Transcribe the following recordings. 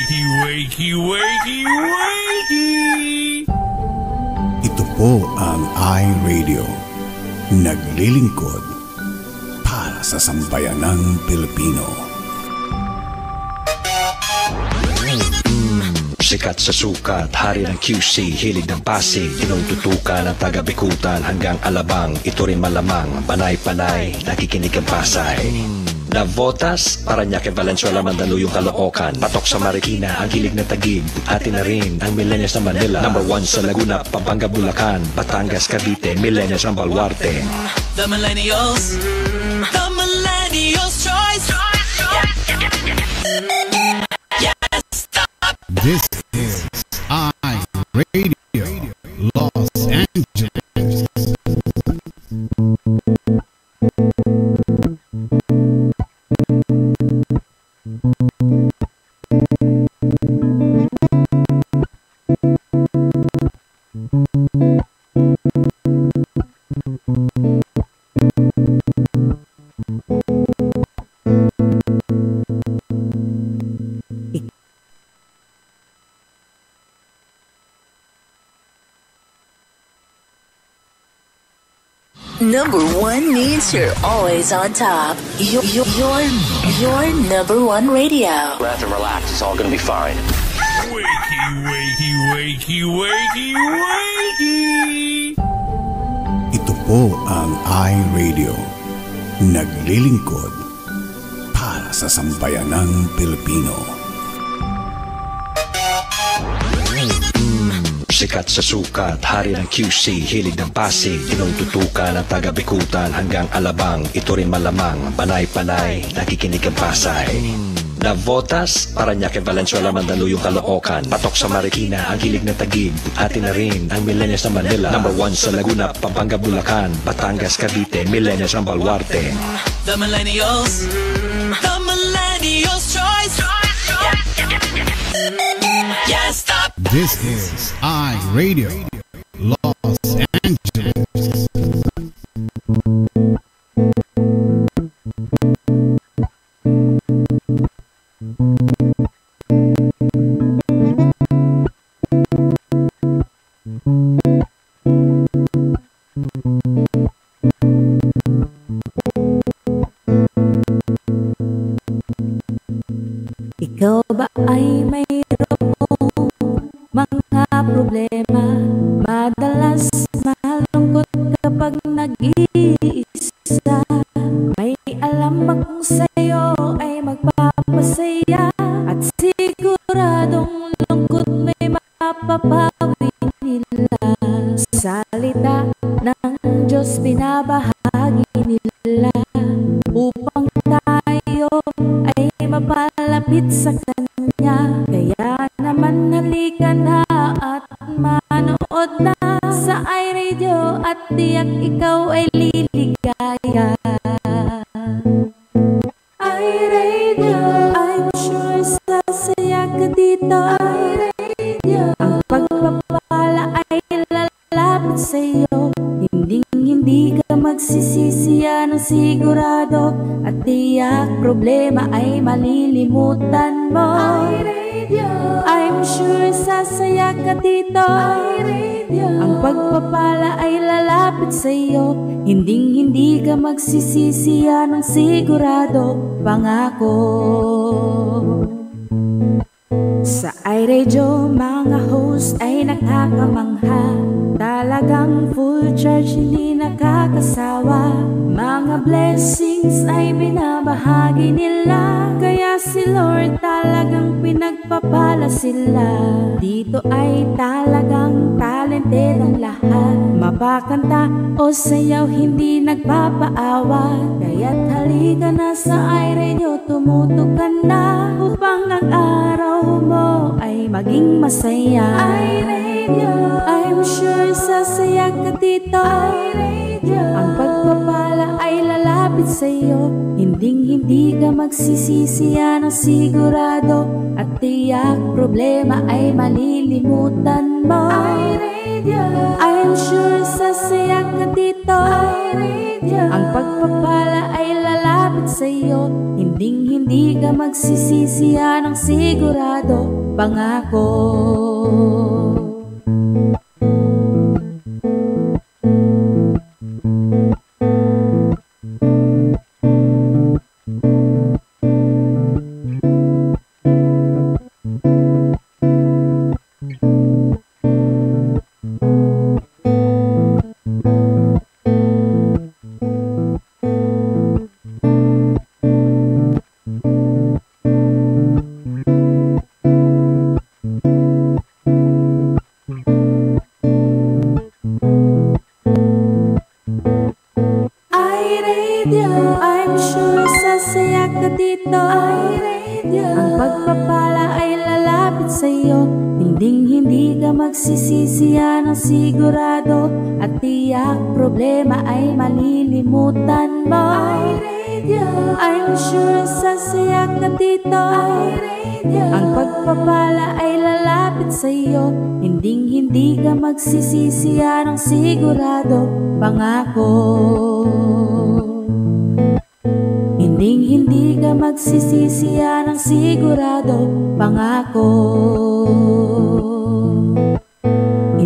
wakey, wakey, wakey, wakey! Ito po ang iRadio. Naglilingkod para sa sambayanang Pilipino. Sikat sa sukat, hari ng QC, hilig ng Pasig, tinututukan ng taga-Bikutan hanggang Alabang. Ito rin malamang, panay-panay, nakikinig ang Pasay. Navotas, Parañaque, Valenzuela, Mandaluyong, Caloocan, patok sa Marikina, ang hilig ng Taguig, atin na rin ang millennials ng Manila. Number 1 sa Laguna, Pampanga, Bulacan, Batangas, Cavite, millennials ng Baluarte. The millennials choice. Yes, stop. This is iRadio Los Angeles. Number one means you're always on top. Your number one radio. Breath and relax, it's all gonna be fine. Wakey, wakey, wakey, wakey, wakey! Ito po ang iRadio. Naglilingkod para sa sambayanang Pilipino. Sikat sa sukat, hari ng QC, hilig ng Pasig, tinututukan ng taga-Bikutan hanggang Alabang. Ito rin malamang, panay-panay, nakikinig ang Pasay. Navotas, Parañaque, Valenzuela, Mandaluyong, Caloocan, patok sa Marikina, ang hilig ng Taguig, atin na rin ang millennials ng Manila. Number 1 sa Laguna, Pampanga, Bulacan, Batangas, Cavite, millennials ng Baluarte. The millennials choice. Yes, stop. This is iRadio Los Angeles. Ikaw ba ay mayroong mga problema? Madalas malungkot kapag nag-iisa. May alam ba kung sa'yo ay magpapasaya? At siguradong lungkot may mapapawi nila. Salita ng Diyos binabahagi nila upang tayo ay mapalapit sa Kanya. Kaya naman halika na at manood na sa iRadio at tiyak ikaw ay liligaya. iRadio, I'm sure sasaya ka dito. iRadio, ang pagpapala ay lalapit sa'yo. Hindi ka magsisisi, yan ang sigurado. At tiyak problema ay malilimutan mo. iRadio, I'm sure sasaya ka dito. iRadio, ang pagpapala ay lalapit sa'yo. Hindi ka magsisisi, yan ang sigurado. Pangako. Sa iRadio, mga host ay nakakamangha. Talagang full charge, hindi nakakasawa. Mga blessings ay binabahagi nila. Kaya si Lord talagang pinagpapala sila. Dito ay talagang talented ang lahat. Mapakanta o sayaw, hindi nagpapaawa. Kaya't halika na sa iRadio, tumutok ka na upang ang araw mo ay maging masaya. iRadio, I'm sure sasaya ka dito. iRadio, ang pagpapala ay lalapit sa'yo. Hindi ka magsisisi, yan ang sigurado. At tiyak problema ay malilimutan mo. iRadio, I'm sure sasaya ka dito. iRadio, ang pagpapala ay lalapit lalapit sa'yo. Hindi ka magsisisi, yan ang sigurado, pangako. I'm sure sasaya ka dito. Ang pagpapala ay lalapit sa'yo. Hindi ka magsisisi, yan ang sigurado. At tiyak problema ay malilimutan mo. I'm sure sasaya ka dito. Ang pagpapala ay lalapit sa'yo. Hindi ka magsisisi, yan ang sigurado, pangako. Hindi ka magsisisi, yan ang sigurado, pangako.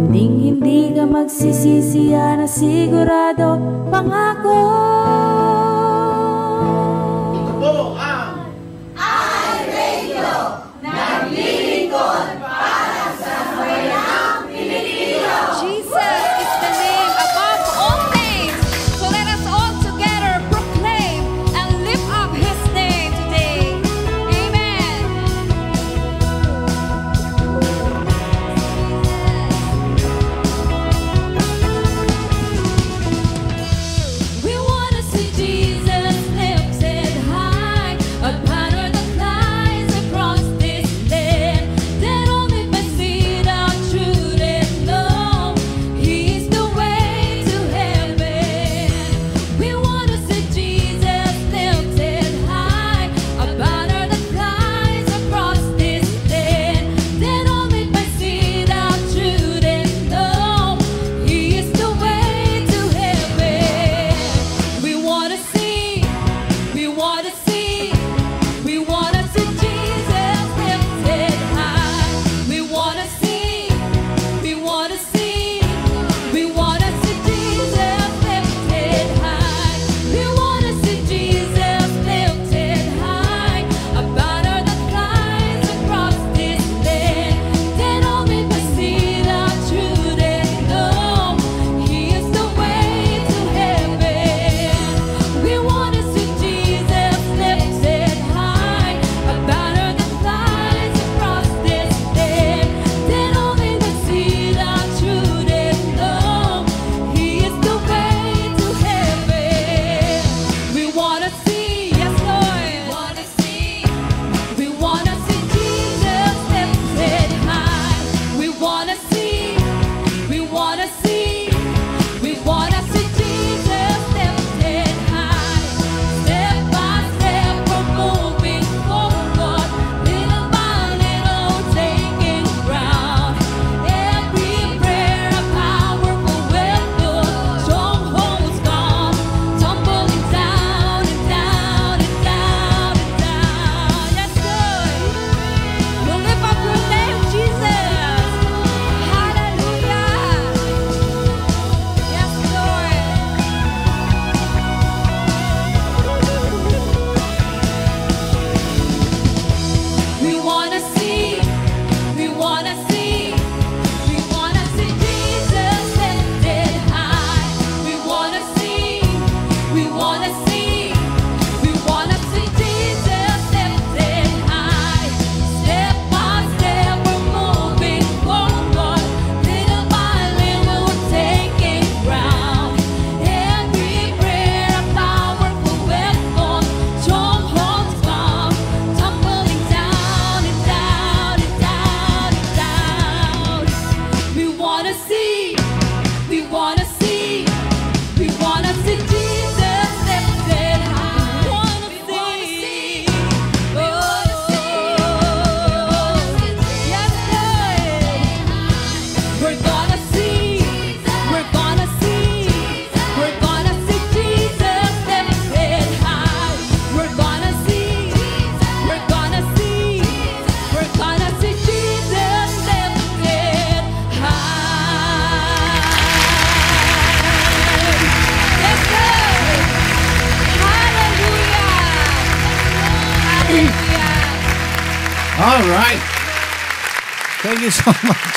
Hindi ka magsisisi, yan ang sigurado, pangako. Ito po ang iRadio, naglilingkod para sa bayang Pilipino. Jesus is the name above all names. So let us all together proclaim and lift up His name today. Amen. We want to see Jesus. All right. Thank you so much.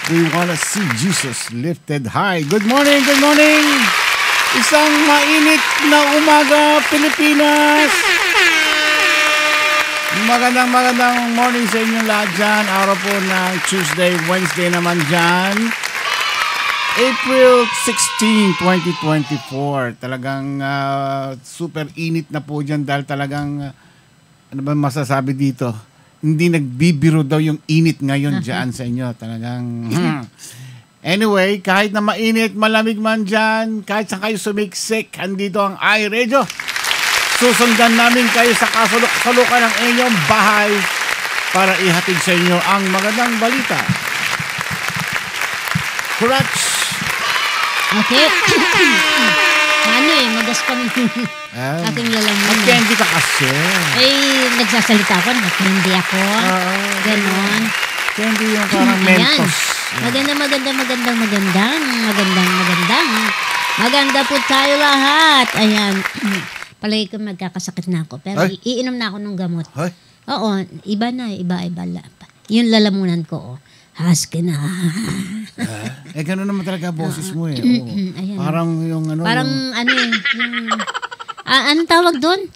We want to see Jesus lifted high. Good morning, good morning. Isang mainit na umaga, Pilipinas. Magandang morning sa inyong lahat dyan. Araw po ng Tuesday, Wednesday naman dyan. April 16, 2024. Talagang super init na po dyan dahil talagang, ano ba masasabi dito? Hindi nagbibiro daw yung init ngayon dyan sa inyo. Talagang, Anyway, kahit na mainit, malamig man dyan, kahit saan kayo sumiksik, andito ang iRadio. Susundan namin kayo sa kasulok-salukan ng inyong bahay para ihatid sa inyo ang magandang balita. Kurach! Okay. Magaspang aking lalamunan. Mag-candy ka kasi. Nagsasalita ako, mag-candy ako. Ganon. Candy yung parang mentos. Maganda po tayo lahat. Ayan. Palagi ko magkakasakit na ako. Pero iinom na ako ng gamot. Oo, iba na. Yung lalamunan ko, husky na. Gano'n naman talaga boses mo eh. Parang yung ano. Anong tawag doon?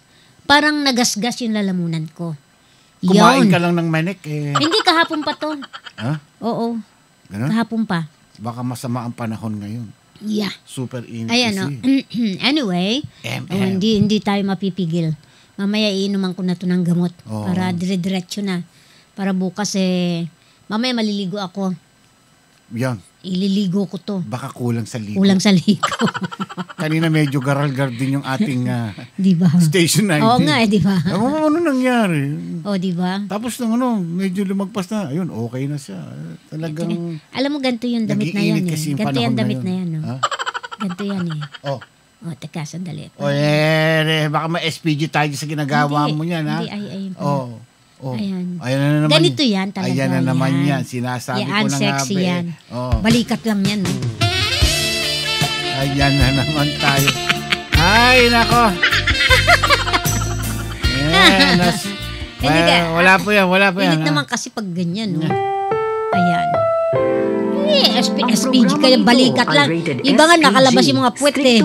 Parang nagasgas yung lalamunan ko. Kumain ka lang ng manik eh. Hindi, kahapon pa to. Ha? Oo. Ganun? Kahapon pa. Baka masama ang panahon ngayon. Yeah. Super init kasi. Anyway, hindi tayo mapipigil. Mamaya iinuman ko na to ng gamot para dire-diretso na. Para bukas mamaya maliligo ako. Yan. Ililigo ko to. Baka kulang sa ligo. Kanina medyo garal-gar din yung ating diba? Station 19. Oo nga diba? Ano nangyari? Diba? Tapos nung medyo lumagpas na, ayun, okay na siya. Talagang alam mo, ganito yung damit na yan eh. Ganito yung damit na yan. Ganito yan eh. Teka, sandali. Baka ma-SPG tayo sa ginagawa mo yan, ha? Hindi, Ayan na naman. Ganito yan talaga. Ayan na naman yan. Sinasabi ko na nga. Sexy yan. Balikat lang yan. Ayan na naman tayo. Ay, nako. Wala po yan. Init naman kasi pag ganyan. Ayan. SPG kaya balikat lang. Iba nga nakalabas yung mga puwet eh.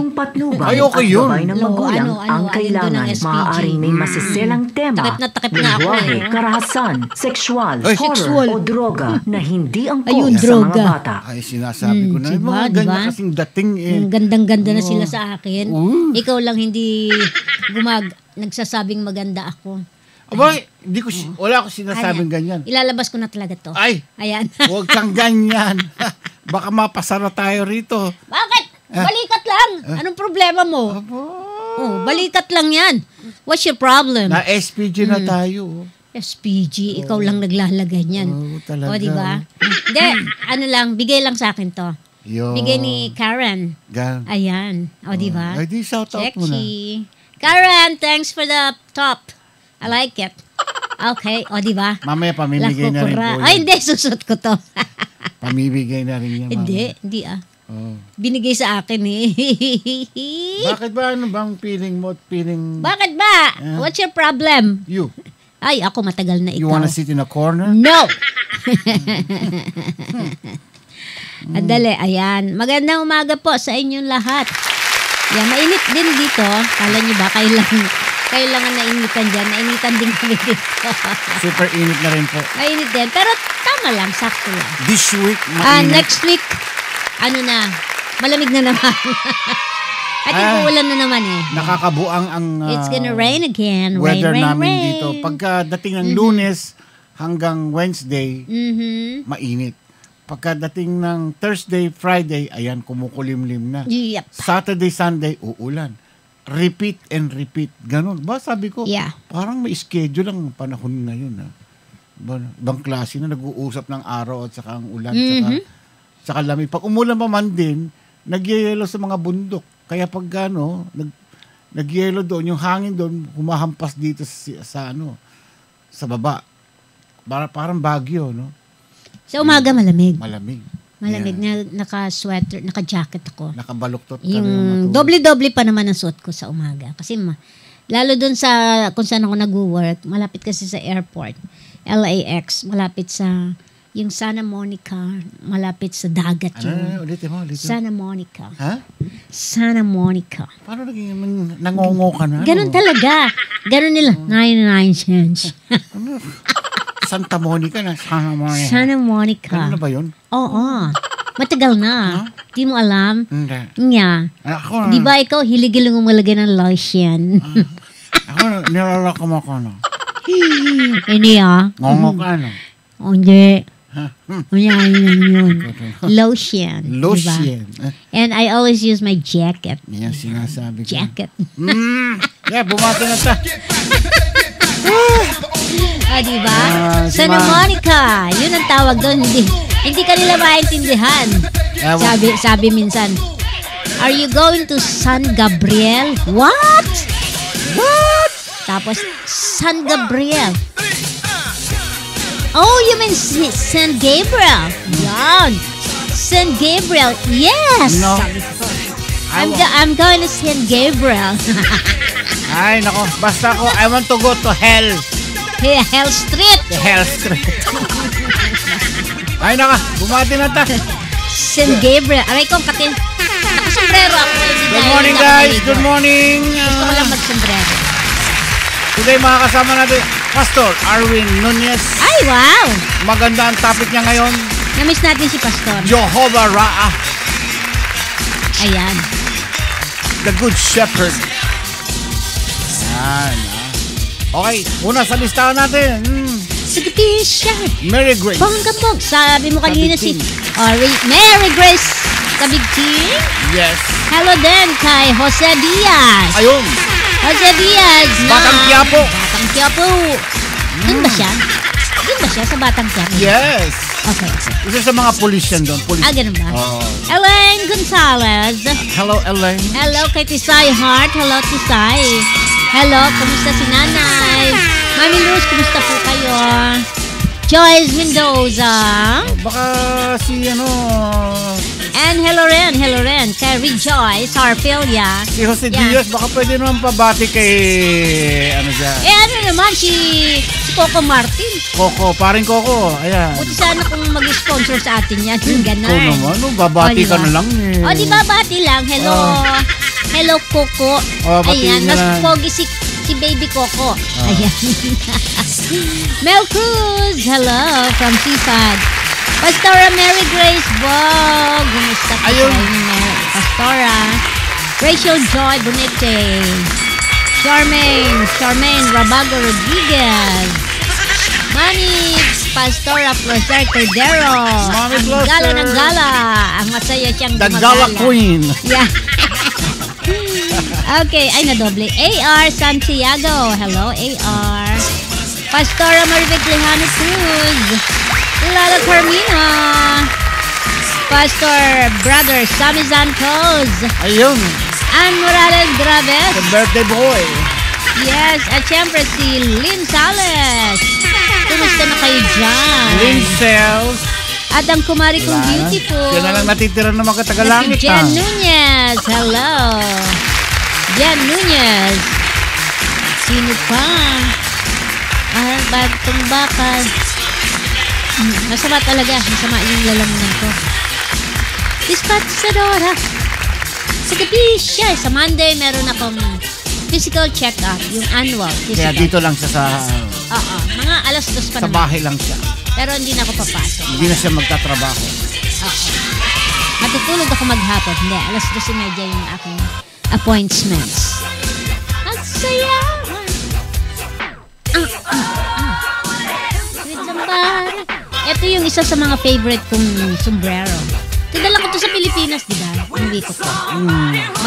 Ay, okay yun. Ang kailangan maaaring may masiselang tema, takip na ako eh. karahasan, sexual, horror o droga na hindi angkop sa mga bata. Ay, sinasabi ko na. Mga ganyan kasing dating eh. Gandang-ganda na sila sa akin. Ikaw lang hindi nagsasabing maganda ako. Abay, wala ko sinasabing ganyan. Ilalabas ko na talaga to. Ayan. Huwag kang ganyan. Baka mapasara tayo rito. Bakit? Balikat lang. Anong problema mo? Balikat lang yan. What's your problem? Na SPG na tayo. SPG, ikaw lang naglalagay niyan. Talaga. Diba? Hindi, bigay lang sa akin to. Bigay ni Karen. Ayan. Diba? Ay, di shout out mo na. Karen, thanks for the top. I like it. Okay. Diba? Mamaya pamimigay na rin po. Ay, hindi. Susot ko to. Pamimigay na rin yan. Hindi binigay sa akin eh. Bakit ba? Ano bang feeling mo? Bakit ba? What's your problem? You. Ay, ako matagal na ikaw. You wanna sit in a corner? No! Adali, ayan. Magandang umaga po sa inyong lahat. Yan, mainit din dito. Kala nyo ba, kailangan nainitan dyan. Nainitan din kami dito. Super init na rin po. Mainit din. Pero tama lang, sakto lang. This week, mainit. Next week, malamig na naman. At uulan na naman eh. Nakakabuang ang it's gonna rain again. Weather rain, namin rain. dito. Pagkadating ng Lunes hanggang Wednesday, mainit. Pagkadating ng Thursday, Friday, ayan, kumukulimlim na. Yep. Saturday, Sunday, uulan. Repeat and repeat. Ganon. Sabi ko, parang may schedule ang panahon na yun. Ibang klase na nag-uusap ng araw at saka ang ulan. Saka lamig. Pag umulan pa man din, nagyayelo sa mga bundok. Kaya pag nagyelo doon, yung hangin doon, humahampas dito sa baba. Parang bagyo, no? Sa umaga malamig. Malamig, na naka-sweater, naka-jacket ako. Nakabaluktot ka yung doble-doble pa naman ang suot ko sa umaga. Kasi lalo doon kung saan ako nag-work, malapit kasi sa airport. LAX, malapit sa yung Santa Monica, malapit sa dagat yun. Ulitin mo. Santa Monica. Ha? Santa Monica. Paano naging nangongo ka na? Ganon talaga. Ganon nila. 99 cents. Santa Monica na. Santa Monica. Ano na ba yun? Oo. Matagal na. Di mo alam? Hindi. Nga. Di ba ikaw hiligil mo malagay ng lotion? Ako, nilalaka mo ko, no? Hindi Ngongo ka, no? Hindi. Yun. Lotion. Lotion. Diba? And I always use my jacket. Yan sinasabi ko. Jacket. Yeah, bumati na ta. Diba? Santa Monica. Yun ang tawag doon. Hindi ka nila maintindihan. Sabi minsan, are you going to San Gabriel? What? Tapos, San Gabriel. Oh, you mean San Gabriel? Yan. San Gabriel. Yes. No. I'm going to San Gabriel. Ay, nako. Basta ko, I want to go to hell. Hell Street. The Hell Street. Ay, naka. Bumati na ta. San Gabriel. Aray ko, nakasombrero ako. Good morning, guys. Good morning. Gusto ko lang mag-sombrero. Today, makakasama natin Pastor Arwin Nunez. Ay, wow! Maganda ang topic niya ngayon. Namiss natin si Pastor. Jehovah Ra'ah. Ayan. The Good Shepherd. Ayan. Okay, una sa listahan natin. Sige, siya. Mary Grace. Bongga-bong. Sabi mo kanina si Mary Grace Kabigting. Yes. Hello din kay Jose Diaz. Ayun. Jose Diaz na Batang Quiapo. Batang Quiapo. Doon ba siya? Doon ba siya sa Batang Quiapo? Yes. Okay. Isa sa mga police yan doon. Ganun ba? Elaine Gonzalez. Hello, Elaine. Hello kay Tisay Hart. Hello, Tisay. Hello, kumusta si Nanay? Mami Luz, kumusta po kayo? Joyce Mendoza. Baka si And hello rin kay Rejoice Harpelia. Si Jose Diaz, baka pwede naman pabati kay dyan? Ano naman si Coco Martin. Coco, paring Coco. Ayan. Buti sana kung mag-sponsor sa atin yan. Ganon. Ikaw naman, babati ka na lang eh. Di babati lang. Hello. Hello, Coco. Ayan, mas pogi si Baby Coco. Ayan. Mel Cruz. Hello from Seaside. Pastora Mary Grace Bog. Kumusta po kayo ni Pastora? Rachel Joy Bonete. Charmaine Rabago Rodriguez. Mami Pastora Floser Cordero. Mami Ang gala ng gala. Ang masaya siyang The gumagala. Gala Queen. Yeah. Okay, ay nadoble. AR Santiago. Hello, AR. Pastora Marvic Lejano Cruz. Lala Carmina. Pastor Brother Sammy Zancos. Ayun. Ann Morales Graves. The birthday boy. Yes, at syempre si Lynn Sales. Kumusta na kayo dyan? Lynn Sales. At ang kumari kong beautiful. Yan na lang natitira ng mga Tagalangit. Si Jen Nunez. Hello. Jen Nunez. Sino pa? Bagtong bakal. Masama talaga. Masama yung lalamunan ko. Dispatchadora. Sa gabi siya. Sa Monday, meron akong physical check-up. Yung annual physical. Kaya dito lang siya sa... Oo. Mga alas 2 pa sa naman. bahay lang siya. Pero hindi na ako papasok. Hindi na siya magtatrabaho. Oo. Matutulog ako maghapon. Hindi. Alas 2:30 yung aking appointments. Ang saya. Ito yung isa sa mga favorite kong sombrero. Tidala ko to sa Pilipinas, di ba? Hindi ko to.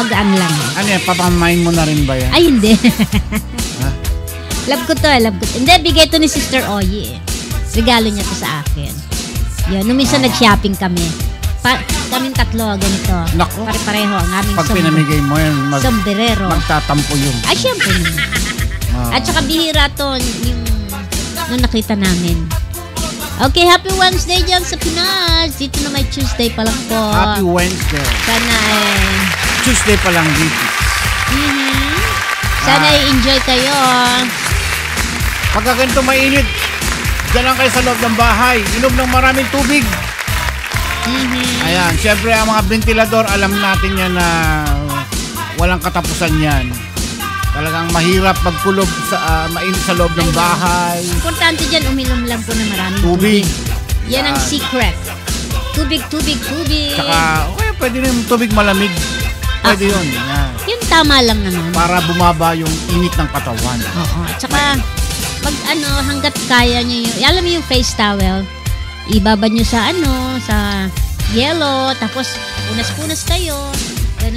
Magaan lang. Ano yan? Papamain mo na rin ba yan? Ay, hindi. Love ko to. Hindi, bigay to ni Sister Oye. Regalo niya to sa akin. Yun, nung minsan nag-shopping kami. Kaming tatlo, ganito. Naku. Pare-pareho. Ang aming pag pinamigay mo yan, sombrero. Magtatampo yun. Ay, syempre naman. At saka bihira to yung nung nakita namin. Okay, happy Wednesday dyan sa Pinas. Dito na may Tuesday pa lang po. Happy Wednesday. Sana Tuesday pa lang dito. Sana enjoy kayo. Pagka ganito mainit, Diyan lang kayo sa loob ng bahay. Inom ng maraming tubig. Ayan, syempre ang mga ventilador, alam natin yan na walang katapusan yan. Talagang mahirap magkulob sa mainit sa loob ng bahay. Importante dyan, uminom lang po ng maraming Tubig. Yan ang secret. Tubig. Tsaka, okay, pwede rin tubig malamig. Pwede yun. Yan. Yung tama lang naman. Para bumaba yung init ng katawan. Oo. Tsaka, hanggat kaya nyo yung, alam mo yung face towel, ibaba nyo sa sa yelo, tapos punas-punas kayo,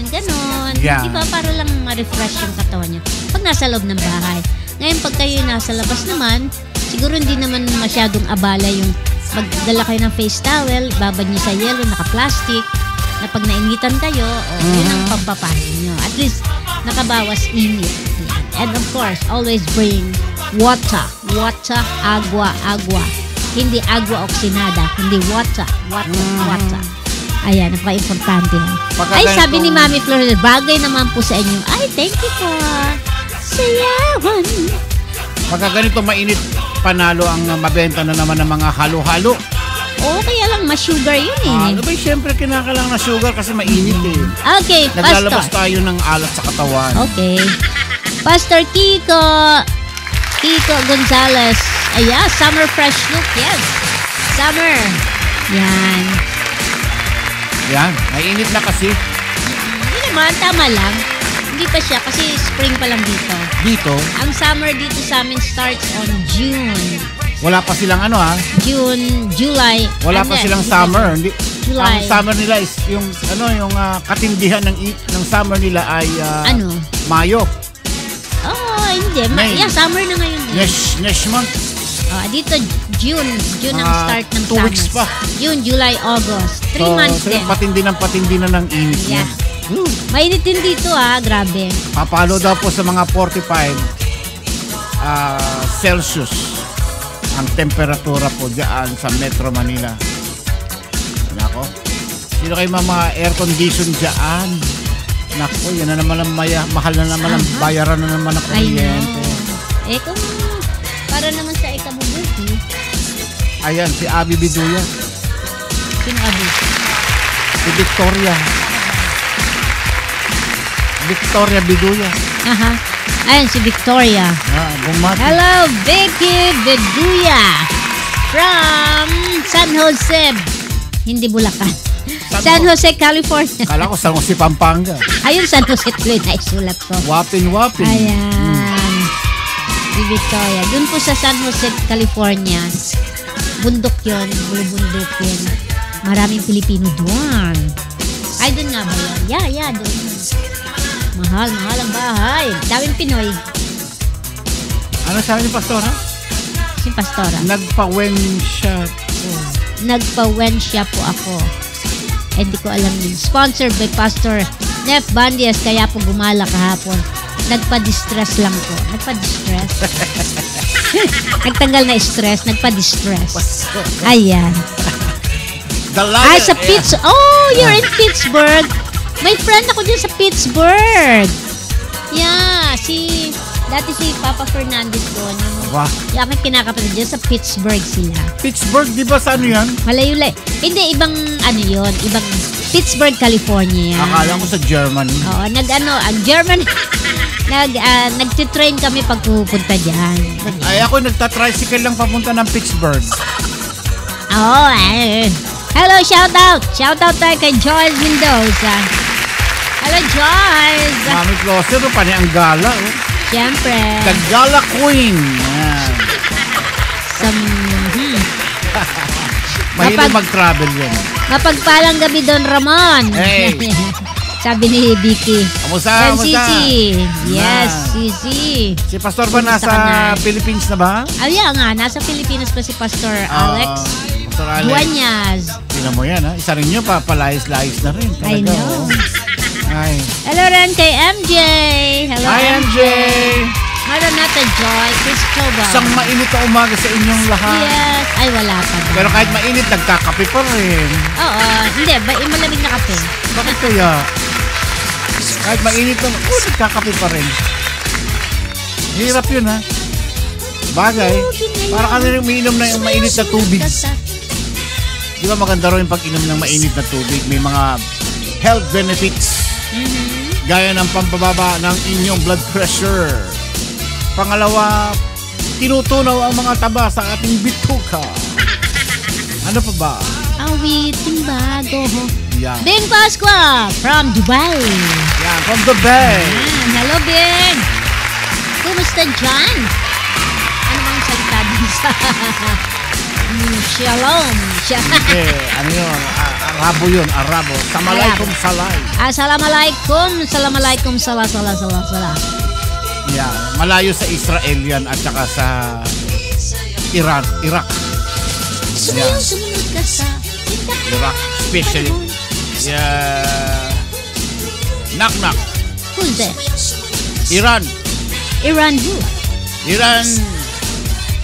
ganon. Yeah. Diba? Para lang ma-refresh yung katawan nyo. Pag nasa loob ng bahay. Ngayon, pag kayo nasa labas naman, siguro hindi naman masyadong abala yung magdala kayo ng face towel, babad nyo sa yelo, naka-plastic, na pag nainitan kayo, yun ang pampapahin nyo. At least, nakabawas init. And of course, always bring water. Water, agua. Hindi agua oxinada, hindi water. Ayan, napaka-importante. Ay, sabi ni Mami Flor, bagay naman po sa inyo. Ay, thank you po. Sayawan. Pagka ganito mainit, panalo ang mabenta na naman ng mga halo-halo. Oo, kaya lang ma-sugar yun eh. Ano ba, siyempre kinakalang na sugar kasi mainit eh. Okay, Naglalabas tayo ng alat sa katawan. Okay. Pastor Kiko Gonzalez. Ayan, summer fresh look. Yes. Summer. Yan, mainit na kasi. Hindi naman, tama lang. Hindi pa siya kasi spring pa lang dito. Dito? Ang summer dito sa amin starts on June. Wala pa silang June, July. Wala pa silang summer. Hindi. July. Ang summer nila is yung katindihan ng summer nila ay Mayo. Hindi. Summer na ngayon. Next month. Dito June ang start ng summer. 2 weeks pa. June, July, August. 3 months din. Patindi ng init. Yeah. Mainit din dito grabe. Papalo daw po sa mga 45 Celsius ang temperatura po diyan sa Metro Manila. Nako. Sino kayo mga air condition diyan? Nako, yan na naman ang mahal na naman ang bayaran na naman ng kuryente. Kung para naman sa ikabubuti. Ayan, si Abby Biduya. Sino Abby? Si Victoria Biduya. Ayan, si Victoria. Bumati. Hello, Vicky Biduya from San Jose. Hindi Bulacan. San Jose, California. Kala ko San Jose, Pampanga. Ayun, San Jose tuloy na isulat ko. Wapin. Ayan. Si Victoria. Doon po sa San Jose, California. Bundok yun. Bundok yun. Maraming Pilipino doon. Ay, doon nga ba yan? Yeah, doon. Mahal ang bahay. Daming Pinoy. Ano sabi ni Pastora? Si Pastora. Nagpa-wensya po ako. Hindi ko alam yun. Sponsored by Pastor Nef Bandias. Kaya po gumala kahapon. Nagpa-distress lang po. Nagpa-distress. Nagtanggal na stress. Nagpa-distress. Ayan. Sa Pittsburgh. Oh, you're in Pittsburgh. May friend ako dyan sa Pittsburgh. Yeah, dati si Papa Fernandez doon. Yung aking kinakapatid dyan sa Pittsburgh sila. Pittsburgh, di ba sa yan? Malayo-layo. Hindi, ibang yun. Ibang Pittsburgh, California yan. Akala ko sa Germany. Oo, Germany. Nagtitrain kami pag pupunta dyan. Ay, ako nagtatricycle lang papunta ng Pittsburgh. Hello, shout out tayo kay Joyce Mendoza. Hello, Joyce. Mami Closer, pani ang gala. Siyempre. The Gala Queen. Mahilig mag-travel yun. Mapagpalang gabi, Don Ramon. Hey. Sabi ni Vicky. Kamusta? Sisi. Yes, Sisi. Si Pastor ba nasa Philippines na ba? Nga. Nasa Pilipinas pa si Pastor Alex. Pastor Alex. Duanyas. Tingnan mo yan, Isa rin nyo, palayas-layas na rin. I know. Ay. Hello rin kay MJ. Hello, Hi, MJ. Maranata Joy, Chris Coba. Isang mainit na umaga sa inyong lahat. Yes. Ay, wala pa. Pero kahit mainit, nagkakape pa rin. Oo. Hindi, malamig na kape. Bakit kaya? Kahit mainit na, nagkakape pa rin. Hirap yun, Bagay. Para ka rin umiinom ng mainit na tubig. Di ba maganda rin pag-inom ng mainit na tubig? May mga health benefits. Gaya ng pampababa ng inyong blood pressure. Pangalawa, tinutunaw ang mga taba sa ating bituka. Ano pa ba? Awiting bago. Yeah. Bing Pasqua from Dubai. Yeah, from Dubai. Hello, Bing. Kumusta dyan? Ano bang salita din sa... Shalom. Ano yun? Arabo yun, Arabo. Assalamualaikum salay. Assalamualaikum. Assalamualaikum sala. Yeah, malayo sa Israel yan at saka sa Iraq. Yeah. Sumunod ka sa... Iraq, especially. Yeah. Knock. Who's that? Iran who?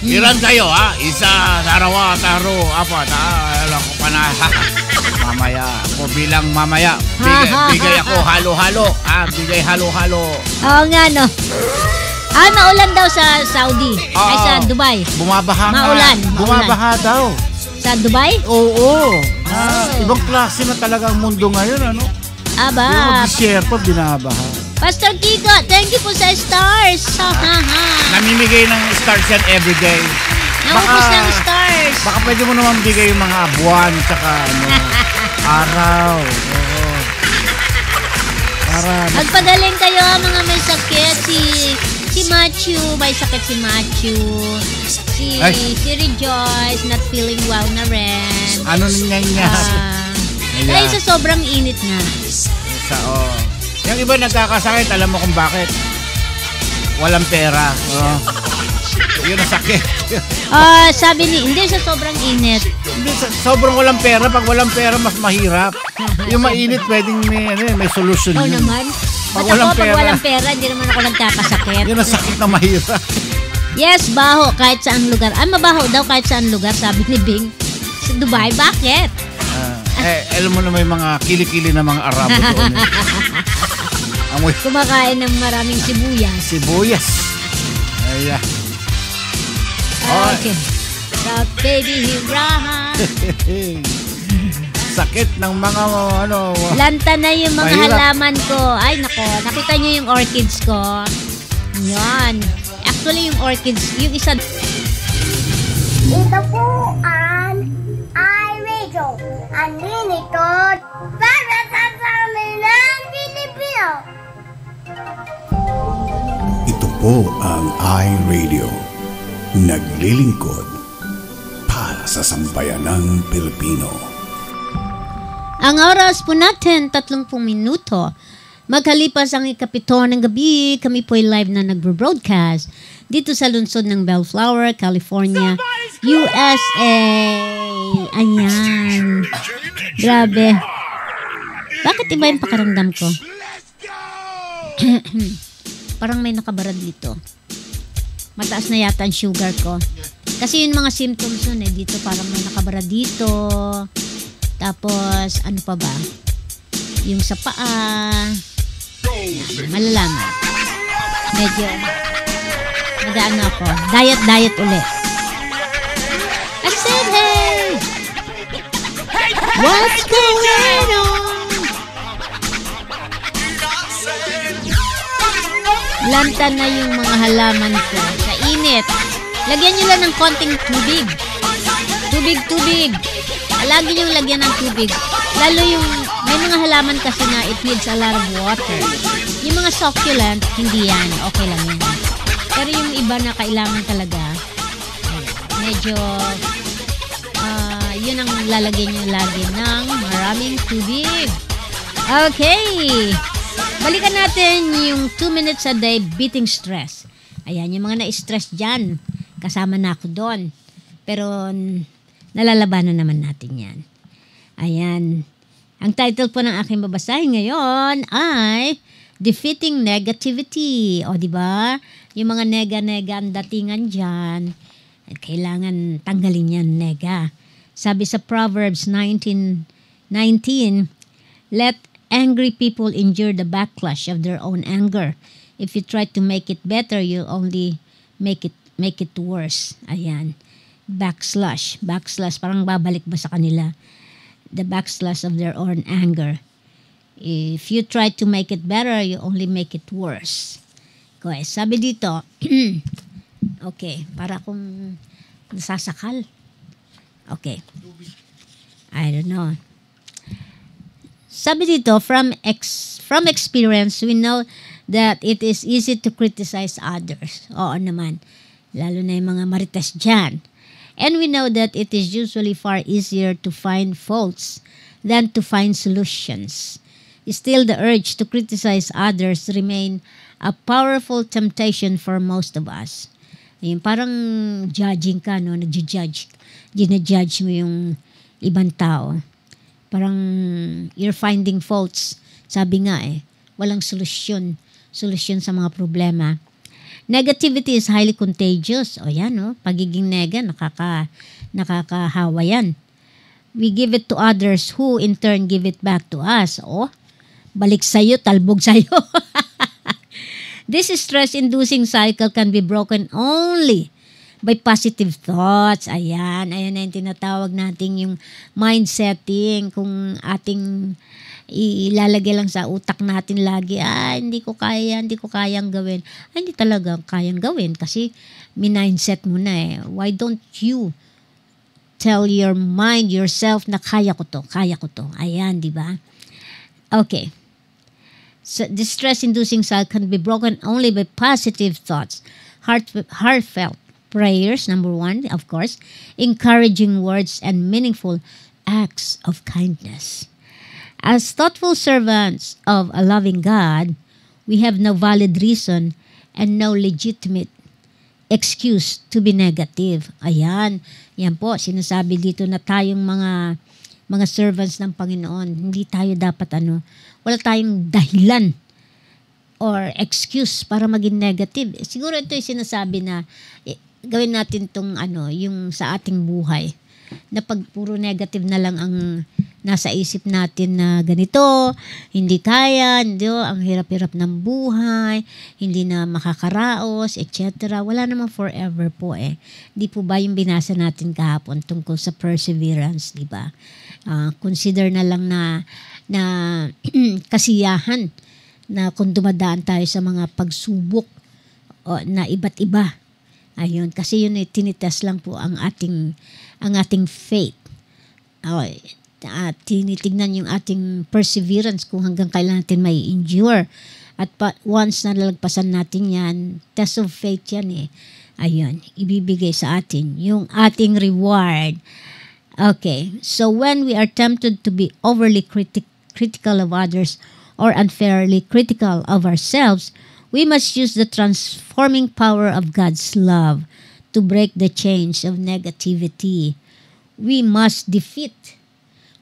Iran kayo, ha? Isa, darawa, taro, apat, alam ko pa na. Mamaya, ako bilang mamaya. Bigay ako halo-halo. Bigay halo-halo. Oo nga, no? Maulan daw sa Saudi. Ay, sa Dubai. Bumabaha nga. Maulan. Bumabaha daw. Sa Dubai? Oo. Ibang klase na talaga ang mundo ngayon, ano? Aba. Yung disyerto, binabaha. Pastor Kiko, thank you po sa stars. Namimigay ng stars yan everyday. Naubos ng stars. Baka pwede mo naman bigay yung mga buwan tsaka araw. Oo. Magpagaling kayo mga may sakit. Si Matthew, may sakit si Matthew. Si Rejoice, not feeling well na rin. Ano niya? Dahil sa sobrang init na. Yung iba nagkakasakit, alam mo kung bakit? Walang pera. Yun ang sakit. Sabi hindi sa sobrang init. Hindi, sobrang walang pera. Pag walang pera, mas mahirap. Yung mainit, pwedeng may solution. Oo naman. Pag walang pera, hindi naman ako nagkakasakit. Yun ang sakit na mahirap. Yes, baho kahit saan lugar. Mabaho daw kahit saan lugar, sabi ni Bing. Sa Dubai, bakit? Alam mo na may mga kilikili na mga Arabo doon. Kumakain ng maraming sibuyas. Ayan. Okay. Stop, baby, hirahan. Sakit ng mga lanta na yung mga halaman ko. Ay, nako. Nakita niyo yung orchids ko? Yan. Actually, yung orchids, yung isa... Ito po ang iRadio. Ang lingkod para sa amin ng Pilipino. Ito po ang iRadio. Naglilingkod para sa sambayanang Pilipino. Ang oras po natin, 30 minuto. Magkalipas ang 7 ng gabi, kami po ay live na nagbo-broadcast dito sa lungsod ng Bellflower, California, USA. Ayan. Grabe. Bakit iba yung pakaramdam ko? Parang may nakabara dito. Mataas na yata ang sugar ko. Kasi yung mga symptoms nun dito parang may nakabara dito. Tapos, ano pa ba? Yung sa paa. Malalaman. Medyo nag-ano ako. Diet ulit. I said, hey! What's going on? Lanta na yung mga halaman ko. Sa init. Lagyan nyo lang ng konting tubig. Tubig. Lagi nyo lagyan ng tubig. Lalo yung, may mga halaman kasi na it needs a lot of water. Yung mga succulent, hindi yan. Okay lang yan. Pero yung iba na kailangan talaga, medyo, yun ang lalagyan nyo lagi ng maraming tubig. Okay. Balikan natin yung 2 minutes a day beating stress. Ayan, yung mga na-stress dyan, kasama na ako doon. Pero, nalalabanan naman natin yan. Ayan. Ang title po ng aking babasahin ngayon ay Defeating Negativity. O, diba? Yung mga nega-nega ang datingan dyan, kailangan tanggalin yan, nega. Sabi sa Proverbs 19:19, let angry people endure the backlash of their own anger. If you try to make it better, you'll only make it make it worse. Ayan. Backslash. Backslash. Parang babalik ba sa kanila? The backslash of their own anger. If you try to make it better, you only make it worse. Okay. Sabi dito, okay. Para kung nasasakal. Okay. I don't know. Sabi dito, from experience, we know that it is easy to criticize others. Oo naman. Lalo na yung mga marites dyan. And we know that it is usually far easier to find faults than to find solutions. Still, the urge to criticize others remain a powerful temptation for most of us. Ayun, parang judging ka, no? Nag-judge. Gina-judge mo yung ibang tao. Parang you're finding faults. Sabi nga walang solusyon sa mga problema. Negativity is highly contagious. O yan, no? Pagiging nega, nakakahawa yan. We give it to others who in turn give it back to us. O, balik sa'yo, talbog sa'yo. This stress-inducing cycle can be broken only by positive thoughts. Ayan na yung tinatawag natin yung mind-setting. Kung ating ilalagay lang sa utak natin lagi, hindi ko kayang gawin. Hindi talaga kayang gawin kasi mindset mo na Why don't you tell your mind, yourself na kaya ko to. Ayan, di ba? Okay. So, the stress-inducing cycle can be broken only by positive thoughts, heartfelt prayers, number one, of course, encouraging words, and meaningful acts of kindness. As thoughtful servants of a loving God, we have no valid reason and no legitimate excuse to be negative. Ayan, yan po, sinasabi dito na tayong mga servants ng Panginoon, hindi tayo dapat wala tayong dahilan or excuse para maging negative. Siguro ito yung sinasabi na gawin natin tong yung sa ating buhay. Na pag puro negative na lang ang nasa isip natin na ganito, hindi kaya, ang hirap-hirap ng buhay, hindi na makakaraos, etc. Wala namang forever po Di po ba yung binasa natin kahapon tungkol sa perseverance, di ba? Consider na lang na kasiyahan na kung dumadaan tayo sa mga pagsubok na iba't iba. Ayun, kasi yun tinitest lang po ang ating faith. Tinitignan yung ating perseverance kung hanggang kailan natin may endure. At once na lalagpasan natin yan, test of faith yan Ayun, ibibigay sa atin yung ating reward. Okay, so when we are tempted to be overly critical of others or unfairly critical of ourselves, we must use the transforming power of God's love to break the chains of negativity. We must defeat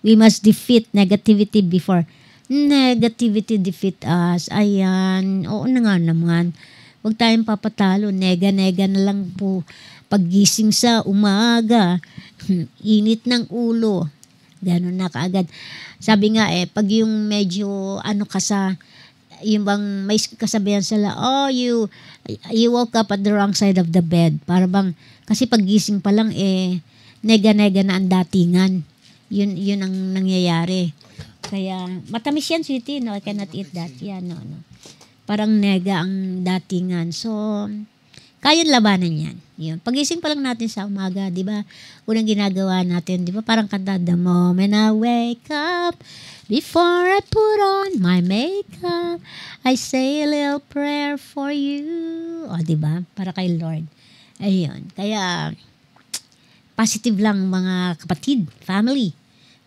negativity before negativity defeat us. Ayan, oo na nga naman. Huwag tayong papatalo. Nega-nega na lang po. Paggising sa umaga, init ng ulo. Ganon na kaagad. Sabi nga pag yung medyo yung bang may kasabihan sila, you woke up at the wrong side of the bed. Para bang, kasi paggising pa lang nega-nega na ang datingan. Yun ang nangyayari. Kaya, matamis yan, sweetie. No, I cannot eat that. Yan, no. Parang nega ang datingan. So, kayang labanan yan. Yun. Pagising pa lang natin sa umaga, di ba? Unang ginagawa natin, di ba? Parang kanta, the moment I wake up, before I put on my makeup, I say a little prayer for you. O, di ba? Para kay Lord. Ayun. Kaya, positive lang mga kapatid, family.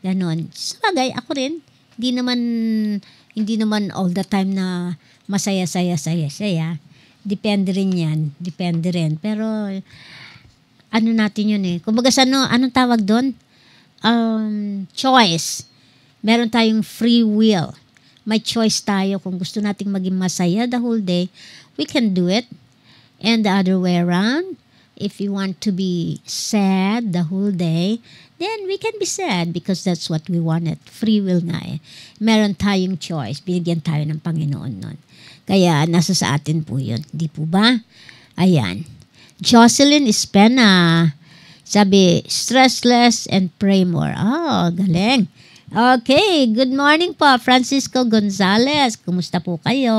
Ganon. Sabagay, ako rin, hindi naman all the time na masaya. Depende rin yan. Depende rin. Pero, natin yun Kumbaga anong tawag doon? Choice. Meron tayong free will. May choice tayo. Kung gusto nating maging masaya the whole day, we can do it. And the other way around, if you want to be sad the whole day, then we can be sad because that's what we wanted. Free will nga Meron tayong choice. Binigyan tayo ng Panginoon nun. Kaya nasa sa atin po yun. Di po ba? Ayan. Jocelyn Espena. Sabi, stress less and pray more. Oh, galing. Okay, good morning po, Francisco Gonzalez. Kumusta po kayo?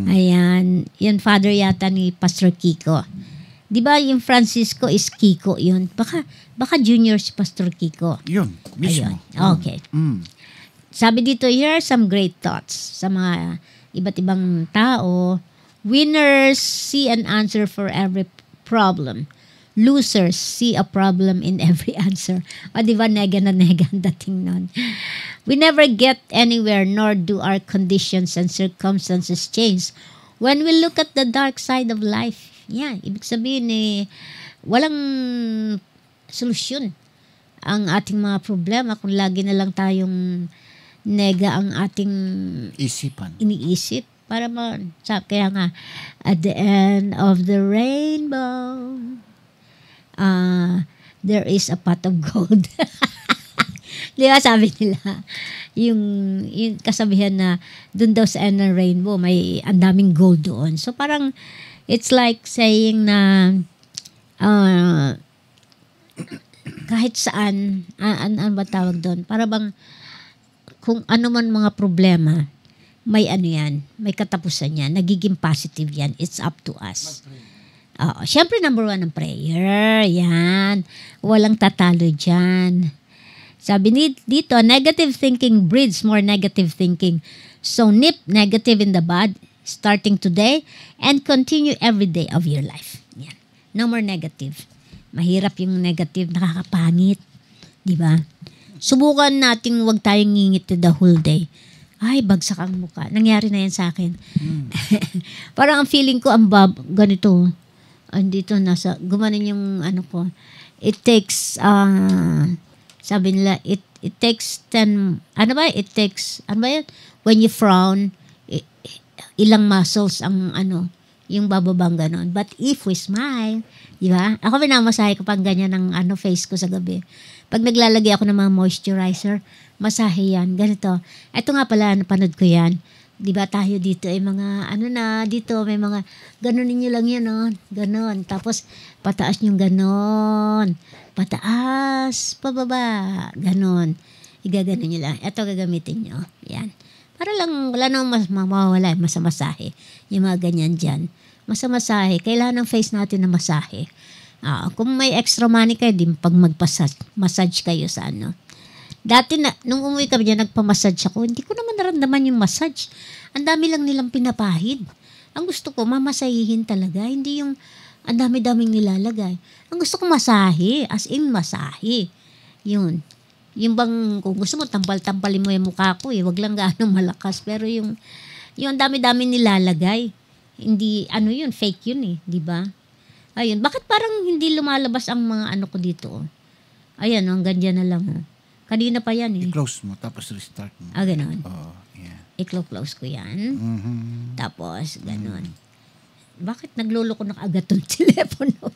Ayan, yun father yata ni Pastor Kiko. Di ba yung Francisco is Kiko yun? Baka junior si Pastor Kiko. Yun, mismo. Ayun. Okay. Sabi dito, here are some great thoughts sa mga iba't ibang tao. Winners see an answer for every problem. Losers see a problem in every answer. O di ba, nega na nega ang dating nun. We never get anywhere, nor do our conditions and circumstances change when we look at the dark side of life. Yeah, ibig sabihin walang solusyon ang ating mga problema kung lagi na lang tayong nega ang ating iniisip. Para kaya nga, at the end of the rainbow, there is a pot of gold. Di ba sabi nila, yung kasabihan na dun daw sa end ng rainbow, may ang daming gold doon. So parang, it's like saying na, kahit saan, ano ba tawag doon? Para bang, kung ano man mga problema, may ano yan, may katapusan yan, nagiging positive yan. It's up to us. Siyempre, number 1 ang prayer. Yan. Walang tatalo dyan. Sabi dito, negative thinking breeds more negative thinking. So, nip negative in the bud, starting today, and continue every day of your life. Yan. No more negative. Mahirap yung negative, nakakapangit. Diba? Subukan natin wag tayong ngingit the whole day. Ay, bagsak ang mukha. Nangyari na yan sa akin. Parang ang feeling ko, ganito. Andito, gumanon yung ano ko. It takes, sabi nila, it takes 10, when you frown, ilang muscles ang yung bababang ganon. But if we smile, di ba? Ako minamasahe ko pang ganyan ng face ko sa gabi. Pag naglalagay ako ng mga moisturizer, masahe yan, ganito. Ito nga pala, napanood ko yan. Di ba tayo dito ay mga, dito may mga, ganunin nyo lang yan, ganon. Tapos, pataas yung ganon. Pataas, pababa, ganon. Igaganon nyo lang. Ito gagamitin nyo. Yan. Para lang, wala nang mawawala, masamasahe. Yung mga ganyan dyan. Masamasahe. Kailangan ng face natin na masahe. Kung may extra money kayo, di pag massage kayo sa Dati nung umuwi kami dyan, nagpamassage ako. Hindi ko naman naramdaman yung massage. Ang dami lang nilang pinapahid. Ang gusto ko, mamasahihin talaga. Hindi yung ang dami-daming nilalagay. Ang gusto ko masahe, as in masahe. Yun. Yung bang, kung gusto mo, tampal-tampalin mo yung mukha ko wag lang gaano malakas. Pero yung dami-dami nilalagay. Hindi, yun, fake yun di ba? Ayun, bakit parang hindi lumalabas ang mga ko dito? Ayan, ang ganyan na lang. Kanina pa yan I-close mo, tapos restart mo. Ganon. Yeah. I-close ko yan. Tapos, ganon. Bakit nagluloko na agad tong telepono?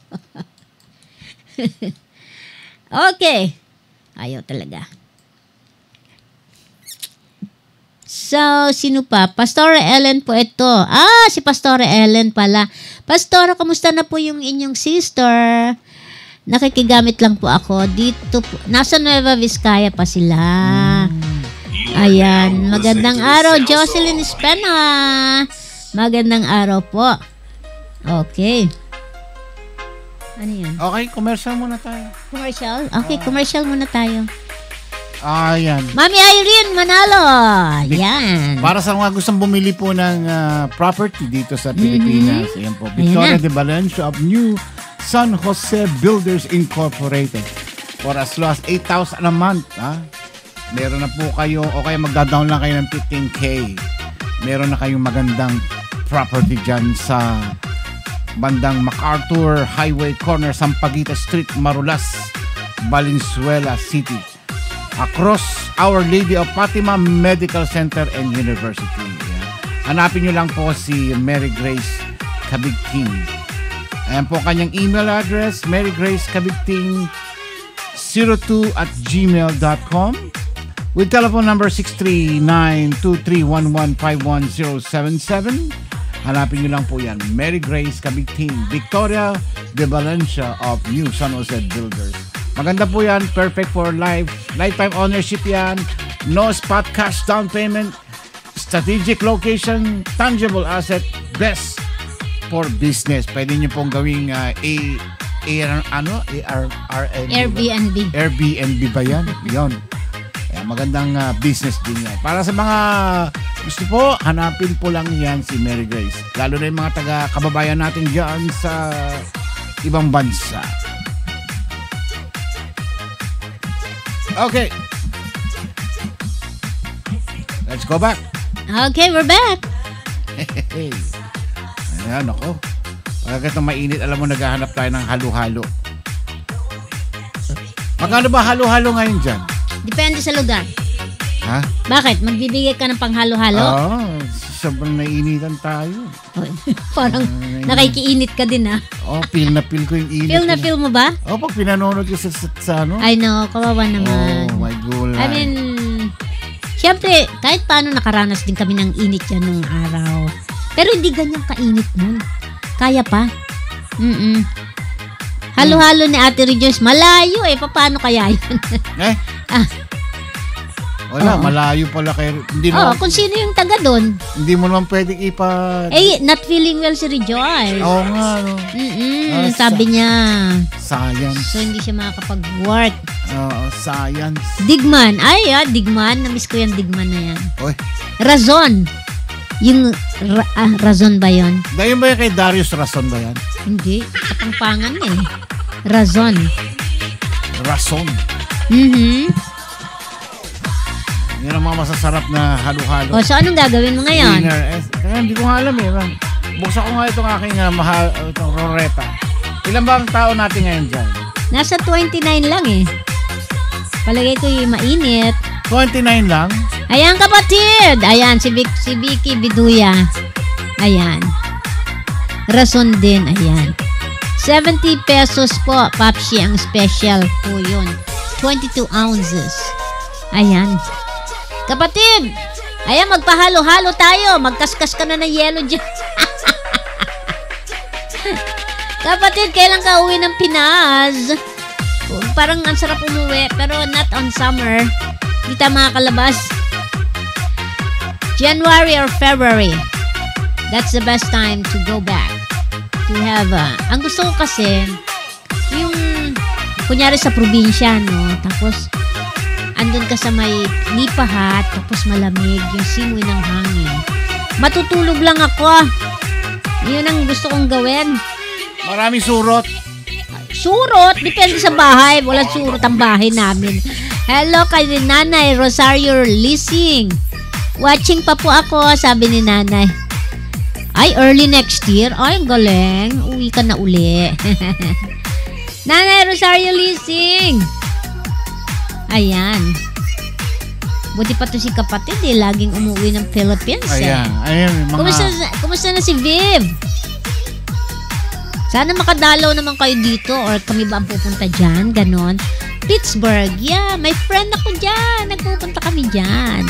Okay. Ayaw talaga. So, sino pa? Pastora Ellen po ito. Si Pastora Ellen pala. Pastora, kamusta na po yung inyong sister? Nakikigamit lang po ako. Dito po. Nasa Nueva Vizcaya pa sila. Ayan. Magandang araw, Jocelyn Espena. Magandang araw po. Okay. Ano yan? Okay, commercial muna tayo. Commercial? Okay, commercial muna tayo. Ayan. Mami Irene Manalo. Yan. Para sa mga gustong bumili po ng property dito sa Pilipinas. Ayan po. Victoria de Valencia of New San Jose Builders Incorporated. For as low as 8,000 a month. Meron na po kayo, o kaya magda-down lang kayo ng 15K. Meron na kayong magandang property dyan sa bandang MacArthur Highway Corner, Sampaguita Street, Marulas, Valenzuela City. Across Our Lady of Fatima Medical Center and University. Hanapin nyo lang po si Mary Grace Cabigting. Ayan po kanyang email address, marygraceCabigting02@gmail.com, with telephone number 639-231151077. Hanapin nyo lang po yan. Mary Grace Kabigting, Victoria de Valencia of New San Jose Builders. Maganda po yan. Perfect for lifetime ownership yan. No spot cash down payment. Strategic location. Tangible asset. Best for business. Pwede nyo pong gawing Airbnb ba yan? Yun. Magandang business din yan. Para sa mga gusto po, hanapin po lang yan si Mary Grace. Lalo na yung mga taga-kababayan natin dyan sa ibang bansa. Okay. Let's go back. Okay, we're back. Ayan, ako. Pagkat itong mainit, alam mo, naghahanap tayo ng halo-halo. Magkano ba halo-halo ngayon dyan? Depende sa lugar. Ha? Bakit? Magbibigay ka ng panghalo-halo? Oo, sobrang nainitan tayo. Parang nakikiinit ka din, ha? Feel na feel ko yung init. Feel na feel mo ba? Pag pinanonood ko sa ano. I know, kawawa naman. Oh, my gulay. I mean, syempre, kahit paano nakaranas din kami ng init yan nung araw. Pero hindi ganyan kainit nun. Kaya pa. Halo-halo ni Ate Rejoice. Malayo Paano kaya yun? Wala, malayo pala kayo. Kung sino yung taga doon. Hindi mo naman pwedeng not feeling well si Rejoice. Oo nga, no. Sabi niya. Science. So, hindi siya makakapag-work. Science. Digman. Digman. Namiss ko yung Digman na yan. Oy. Razon. Yung Razon ba yun? Dahil ba yung kay Darius Razon ba yan? Hindi. Kapangpangan niya Razon. Razon. Yan ang mga masasarap na halo-halo. So anong gagawin mo ngayon? Kaya hindi ko nga alam Buksan ko nga itong aking itong roreta. Ilan ba ang tao natin ngayon dyan? Nasa 29 lang Palagay ko yung mainit. 29 lang? Ayan kapatid! Ayan, si Vicky Biduya. Ayan. Rason din, ayan. 70 pesos po, Papsi, ang special po yun. 22 ounces. Ayan. Kapatid! Ayan, magpahalo-halo tayo. Magkaskas ka na ng yelo dyan. Kapatid, kailan ka uwi ng Pinas? Parang ang sarap umuwi, pero not on summer. Hindi tayo makakalabas. January or February. That's the best time to go back. To have ang gusto ko kasi, yung, kunyari sa probinsya, no? Tapos, andun ka sa may nipahat, tapos malamig, yung simoy ng hangin. Matutulog lang ako. Yun ang gusto kong gawin. Maraming surot. Surot? Depende sa bahay. Walang surot ang bahay namin. Hello kay Nanay Rosario Leasing. Watching pa po ako, sabi ni Nanay. Ay, early next year? Ay, ang galing. Uwi ka na uli. Nanay Rosario Leasing. Ayan. Buti pa to si kapatid laging umuwi ng Philippines Ayan, mga... Kumusta na si Viv? Sana makadalaw naman kayo dito or kami ba ang pupunta dyan? Ganon. Pittsburgh, may friend ako dyan. Nagpupunta kami dyan.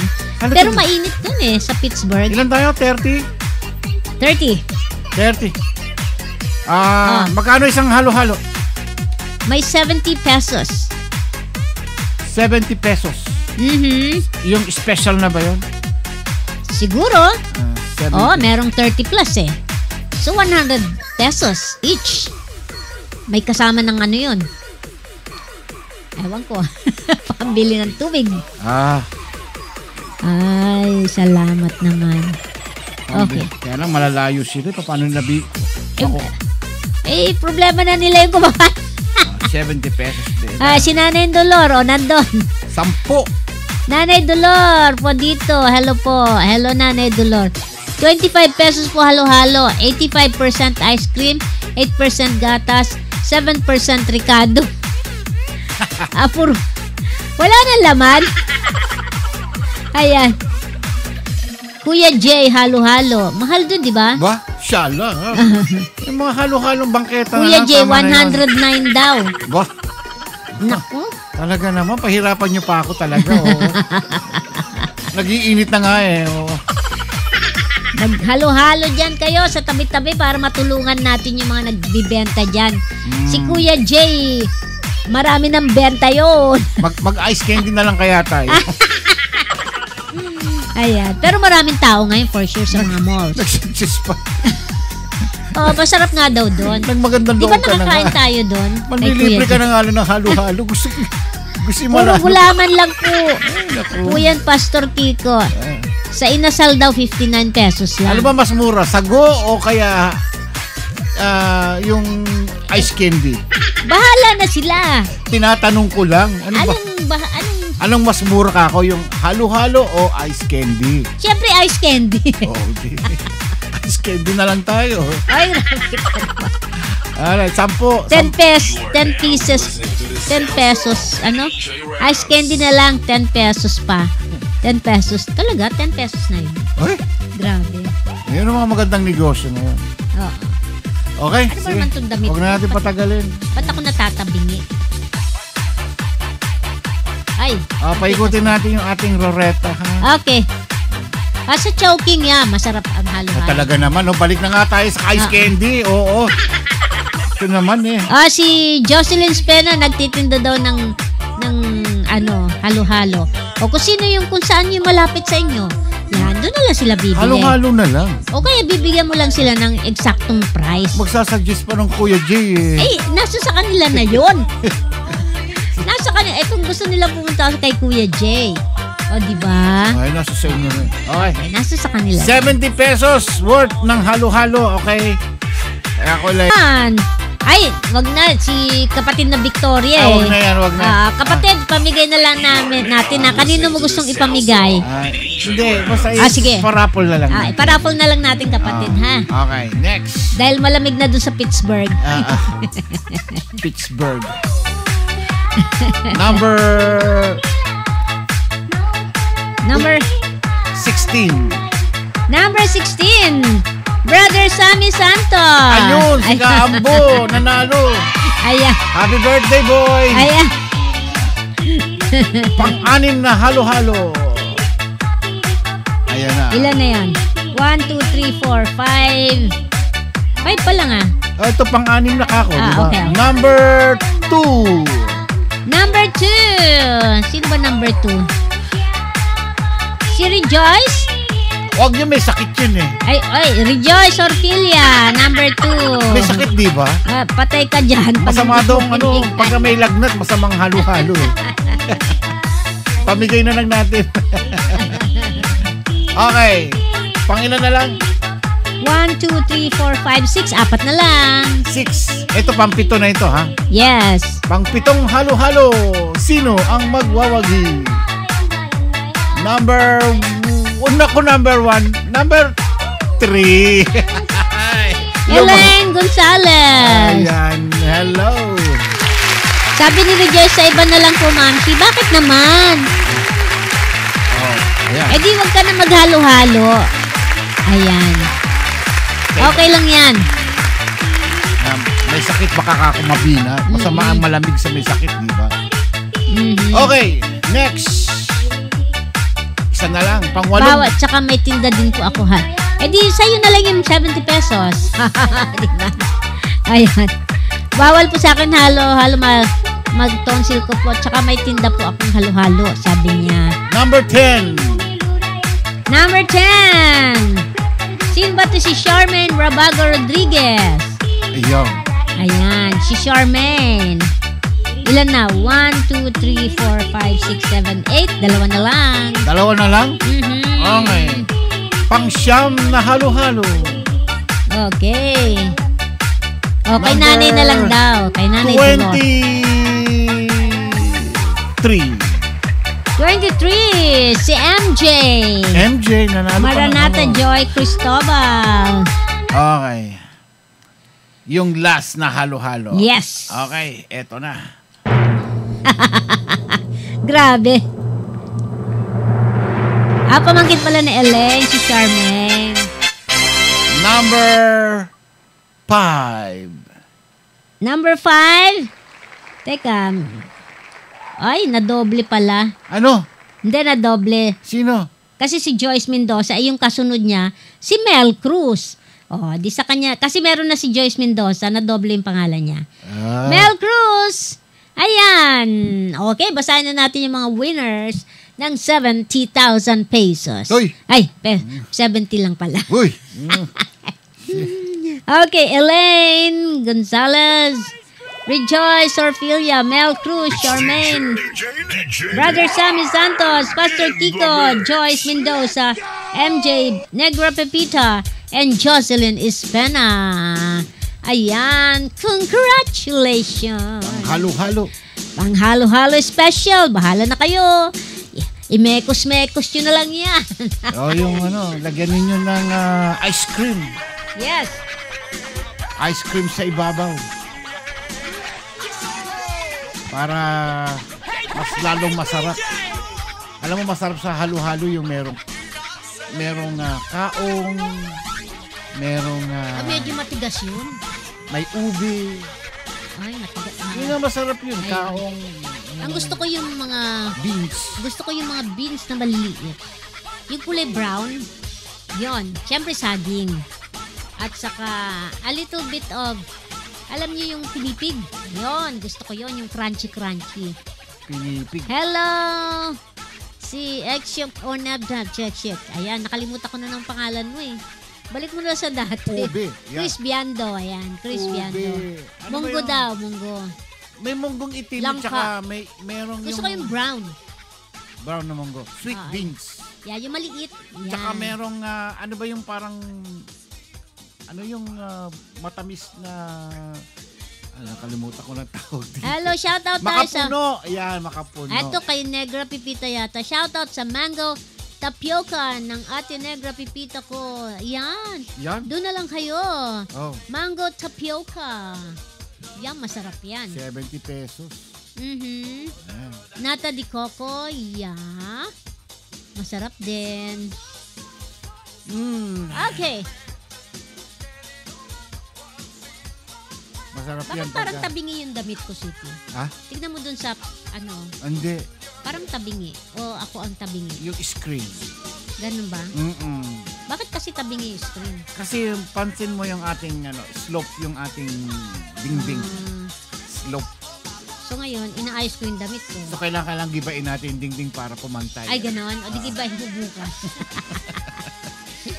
Pero mainit dun sa Pittsburgh. Ilan tayo? 30? 30. Magkano isang halo-halo? May 70 pesos. 70 pesos? Yung special na ba yun? Siguro. Merong 30 plus So 100 pesos each. May kasama ng ano yun. Ewan ko. Pambili ng tubig. Ay, salamat naman. Okay. Kaya lang malalayo sila. Paano nabi? Problema na nila yung kumakan. 70 pesos din. Si Nanay Dolor, nandun. 10. Nanay Dolor po dito. Hello po. Hello Nanay Dolor. 25 pesos po halo-halo. 85% ice cream. 8% gatas. 7% Ricardo. Wala na laman. Ayan. Kuya J, halo-halo. Mahal dun, di ba? Ba? Siya lang. Yung mga halo-halong bangketa Kuya J, 109 daw. Ba? Naku. Talaga naman, pahirapan niyo pa ako talaga. Nag-iinit na nga Naghalo-halo dyan kayo sa tabi-tabi para matulungan natin yung mga nagbibenta dyan. Si Kuya Jay, marami ng benta yun. Mag-ice candy na lang kaya tayo. Ayan. Pero maraming tao ngayon for sure sa mga malls. Nag-suggest pa. Masarap nga daw doon. Magandang Di ba nakakain tayo doon? Manlilibre ka na nga ng halo-halo. Gusto mo puro gulaman lang po. Po yan, Pastor Kiko. Sa inasal daw, 59 pesos lang. Ano ba mas mura? Sago o kaya yung ice candy? Bahala na sila. Tinatanong ko lang. Anong mas mura ka ako? Yung halo-halo o ice candy? Siyempre, ice candy. Okay. Ice candy na lang tayo. Ay, alright, 10 pesos. 10 pesos. Ano? Ice candy na lang, 10 pesos pa. 10 pesos. Talaga, 10 pesos na yun. Ay! Grabe. Yun ang mga magandang negosyo na yun. Oo. Okay, ano ba naman itong damit? Huwag na natin patagalin. Ba't ako natatabingi? Ay. Paikutin natin yung ating roreta, ha? Okay. Sa choking yan, masarap ang halo-halo. Talaga naman, balik na nga tayo sa ice candy. Oo. Ito naman eh. Si Jocelyn Spena nagtitinda daw ng halo-halo. O kung saan yung malapit sa inyo, yan, doon na lang sila bibili. Halo-halo na lang. O kaya bibigyan mo lang sila ng eksaktong price. Magsasuggest pa ng Kuya Jay eh. Nasa sa kanila na yun. Nasa kanila. Kung gusto nila pumunta kay Kuya Jay. O, diba? Ay, nasa sa inyo rin. Okay. Nasa sa kanila. 70 pesos worth ng halo-halo, okay? Ako lang. Ay, wag na. Si kapatid na Victoria eh. Wag na yan, wag na. Kapatid, pamigay na lang natin na. Kanino mo gustong ipamigay? Hindi, basta sige. Parapol na lang. Parapol na lang natin, kapatid, ha? Okay, next. Dahil malamig na doon sa Pittsburgh. Pittsburgh. Number 16. Number 16. Brother Sammy Santos. Ayun, si Kaambo, nanalo. Ayan. Happy birthday, boy. Ayan. Pang-anim na halo-halo. Ayan na. Ilan na yan? 1, 2, 3, 4, 5. 5 pa lang Ito pang-anim na kako, diba? Okay. Number 2. Number 2. Sino ba number 2? Si Rejoice? Huwag niyo, may sakit yun eh. Ay, Rejoice Orfilia, number 2. May sakit, di ba? Patay ka dyan. Masama daw, pagka may lagnat, masamang halo-halo eh. Pamigay na lang natin. Okay. Pangilan na lang? 1, 2, 3, 4, 5, 6. Apat na lang. 6. Ito, pang-pito na ito, ha? Yes. Pang-pitong halo-halo. Sino ang magwawagi? Number 1. Number 3. Elaine Gonzalez. Ayan. Hello. Sabi ni Rejoice, sa iba na lang po, Mamsi. Bakit naman? Ayan. Di wag ka na maghalo-halo. Ayan. Okay lang yan. May sakit, baka kakumabina. Masama ang malamig sa may sakit, di ba? Okay. Next. Isa na lang, pang-walong. Bawat, tsaka may tinda din po ako, ha. Di, sa'yo na lang yung 70 pesos. Diba? Ayan. Bawal po sa akin halo-halo, mag-tonsil ko po. Tsaka may tinda po akong halo-halo, sabi niya. Number 10. Number 10. Sino ba ito? Si Charmaine Rabago Rodriguez. Ayan, si Charmaine. Ilan na? 1, 2, 3, 4, 5, 6, 7, 8. Dalawa na lang. Dalawa na lang? Okay. Pang-siyam na halo-halo. Okay. Kay nanay na lang daw. Kay nanay 23. Si MJ. MJ, nanalo pa Maranata Joy Cristobal. Okay. Yung last na halo-halo. Yes. Okay, eto na. Grabe. Pamangkin pala ni Elaine, si Charmaine. Number 5. Number 5? Teka. Ay, nadoble pala. Ano? Hindi, nadoble. Sino? Kasi si Joyce Mendoza, ay yung kasunod niya, si Mel Cruz. Oh, di sa kanya, kasi meron na si Joyce Mendoza na doble yung pangalan niya. Mel Cruz! Ayan! Okay, basahin na natin yung mga winners ng 70,000 pesos. Uy! Ay, 70 lang pala. Uy! Okay, Elaine Gonzalez, Rejoice Orfilia, Mel Cruz, Charmaine, Brother Sammy Santos, Pastor Kiko, Joyce Mendoza, MJ Negra Pepita, and Jocelyn Espena. Ayan, congratulations. Halo-halo. Panghalo-halo special. Bahala na kayo. Imekos-mekos nyo na lang yan. Yung lagyan ninyo ng ice cream. Yes. Ice cream sa ibabaw. Para mas lalong masarap. Alam mo, masarap sa halo-halo yung merong kaong, merong medyo matigas yun. may ubi. Ay, matigas na. Yun ang masarap yun, kaong. Ang gusto ko yung mga beans. Gusto ko yung mga beans na maliliit. Yung kulay brown, yon. Siyempre saging. At saka a little bit of, alam niyo yung pinipig. Yon, gusto ko yon, yung crunchy. Pinipig. Hello! Si Exyok Onabdab, check. Ayan, nakalimutan ko na ng pangalan mo eh. Balik mo na sa dati. Ube. Yeah. Chris Biando, ayan. Chris Biando. Ano munggo daw, munggo. May munggong itim at saka merong gusto ko yung brown. Brown na munggo. Sweet beans. Yeah, yung maliit. Yan. Tsaka merong, ano ba yung parang, ano yung matamis na, nakalimutan ko na tawag dito. Hello, shoutout tayo sa... Makapuno. Ayan, makapuno. Ito kay Negra Pipita yata. Shoutout sa Mango Tapioca ng Ate Negra Pipita ko. Yan. Doon na lang kayo. Oh. Mango Tapioca. Yan, masarap yan. 70 pesos. Nata di Coco. Yeah. Masarap din. Okay. Masarap bakit yan. Bakit parang tabingi yung damit ko, City? Ha? Tignan mo dun sa, Hindi. Parang tabingi. O ako ang tabingi. Yung screen. Ganun ba? Bakit kasi tabingi yung screen? Kasi pansin mo yung ating, slope yung ating dingding. Slope. So ngayon, inaayos ko yung damit ko. So kailangan gibain natin yung dingding para pumantay. Ay, gano'n. O di gibain mo bukas.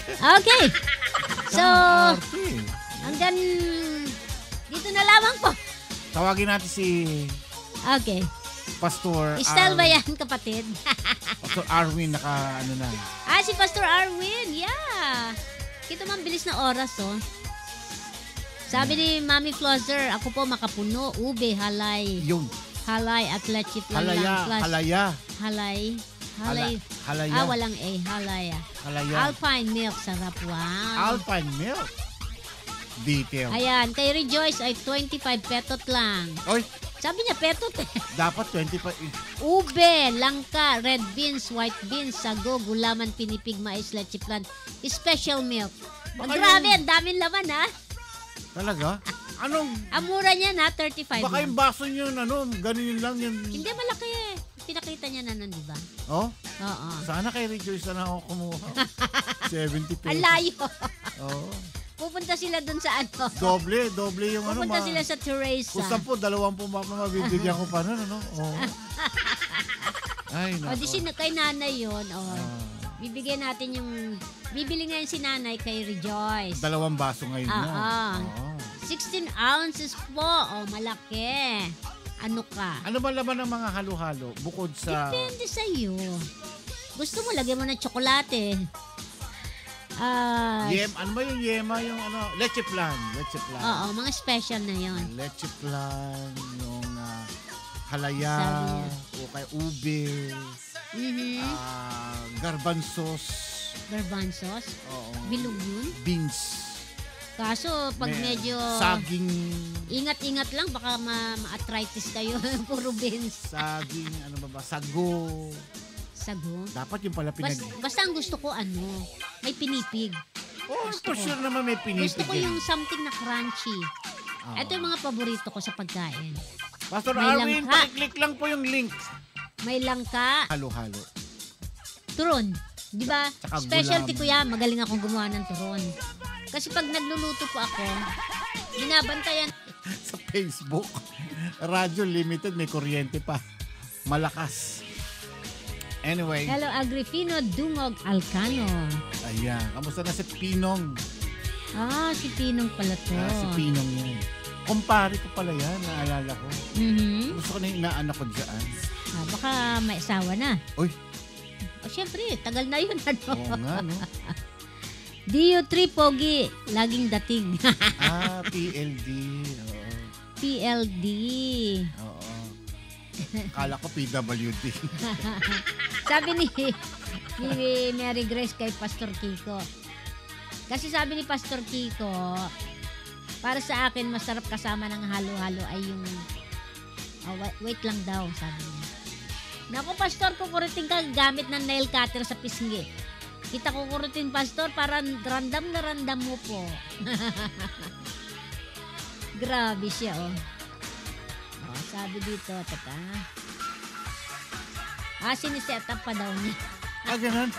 Okay. So, hanggang dito na lamang po. Tawagin natin si... Okay. Pastor Estel ba yan, kapatid? Pastor Arwin, na. Si Pastor Arwin. Yeah. Kita man bilis na oras, oh. Sabi ni Mami Flosser, ako po makapuno, ube, halay. Yun. Halay at leche plan Halaya. lang. Halaya. Halaya. Walang A. Halaya. Alpine milk, sarap. Wow. Alpine milk. Detail. Ayan, kay Rejoice ay 25 petot lang. Oy. Sabi niya petot eh. Dapat 25. Ube, langka, red beans, white beans, sago, gulaman, pinipig, mais, leche plan, special milk. Grabe, ang daming laman ha. Talaga? Anong? Amura niya na, 35 baka yung baso niyo, ganun yun lang. Hindi, malaki eh. Pinakita niya na nun, di ba? Oh? Oo. Sana kay Rejoice na ako kumuha. 70 pesos. Ang layo. Oo. Pupunta sila dun sa ano. Doble yung Pupunta sila sa Teresa. Kung 10, 20 mabibigyan ko pa nun, Oo. Ay, nako. O, di kay nanay yun. Bibigyan natin bibili ngayon si nanay kay Rejoice. 2 baso ngayon na. 16 ounces po. Malaki. Ano ka? Ano ba laman ng mga halo-halo bukod sa... Depende sa'yo. Gusto mo, lagyan mo ng tsokolate. Ano ba yung yema? Yung leche plan. Oo, mga special na yon. Leche plan, yung halaya, o kay ube, garbanzos. Garbanzos? Oo. Bilog yun? Beans. Kaso, pag medyo... Saging. Ingat-ingat lang, baka ma-arthritis kayo. Puro beans. Saging, sago. Sago? Dapat yung pala Basta ang gusto ko, may pinipig. For sure naman may pinipig. Gusto ko yung something na crunchy. Ito yung mga paborito ko sa pagkain. Pastor Arwin, pakiclick lang po yung link. May langka. Halo-halo. Turon. Di ba? Tsaka Specialty ko gulaman. yan. Magaling akong gumawa ng turon. Kasi pag nagluluto po ako, binabantayan. Sa Facebook, Radyo Limited, may kuryente pa. Malakas. Anyway. Hello, Agrifino Dungog Alcano. Ayan. Kamusta na si Pinong? Si Pinong pala to. Si Pinong yun. Kumpare ko pala yan, naalala ko. Mhm. Gusto ko na yung inaanak ko dyan. Baka may asawa na. Uy. Siyempre, tagal na yun. Ano? Oo nga, no? Dio 3 Pogi, laging dating. PLD. Oo. PLD. Oo. Kala ko PWD. Sabi ni Mary Grace kay Pastor Kiko. Kasi sabi ni Pastor Kiko, para sa akin, masarap kasama ng halo-halo ay yung wait lang daw, sabi niya. Naku, Pastor, kukurutin ka gamit ng nail cutter sa pisngi. Kita kukurutin, Pastor, para randam na randam mo po. Grabe siya, sabi dito, tata. Siniset up pa daw niya. Ganun?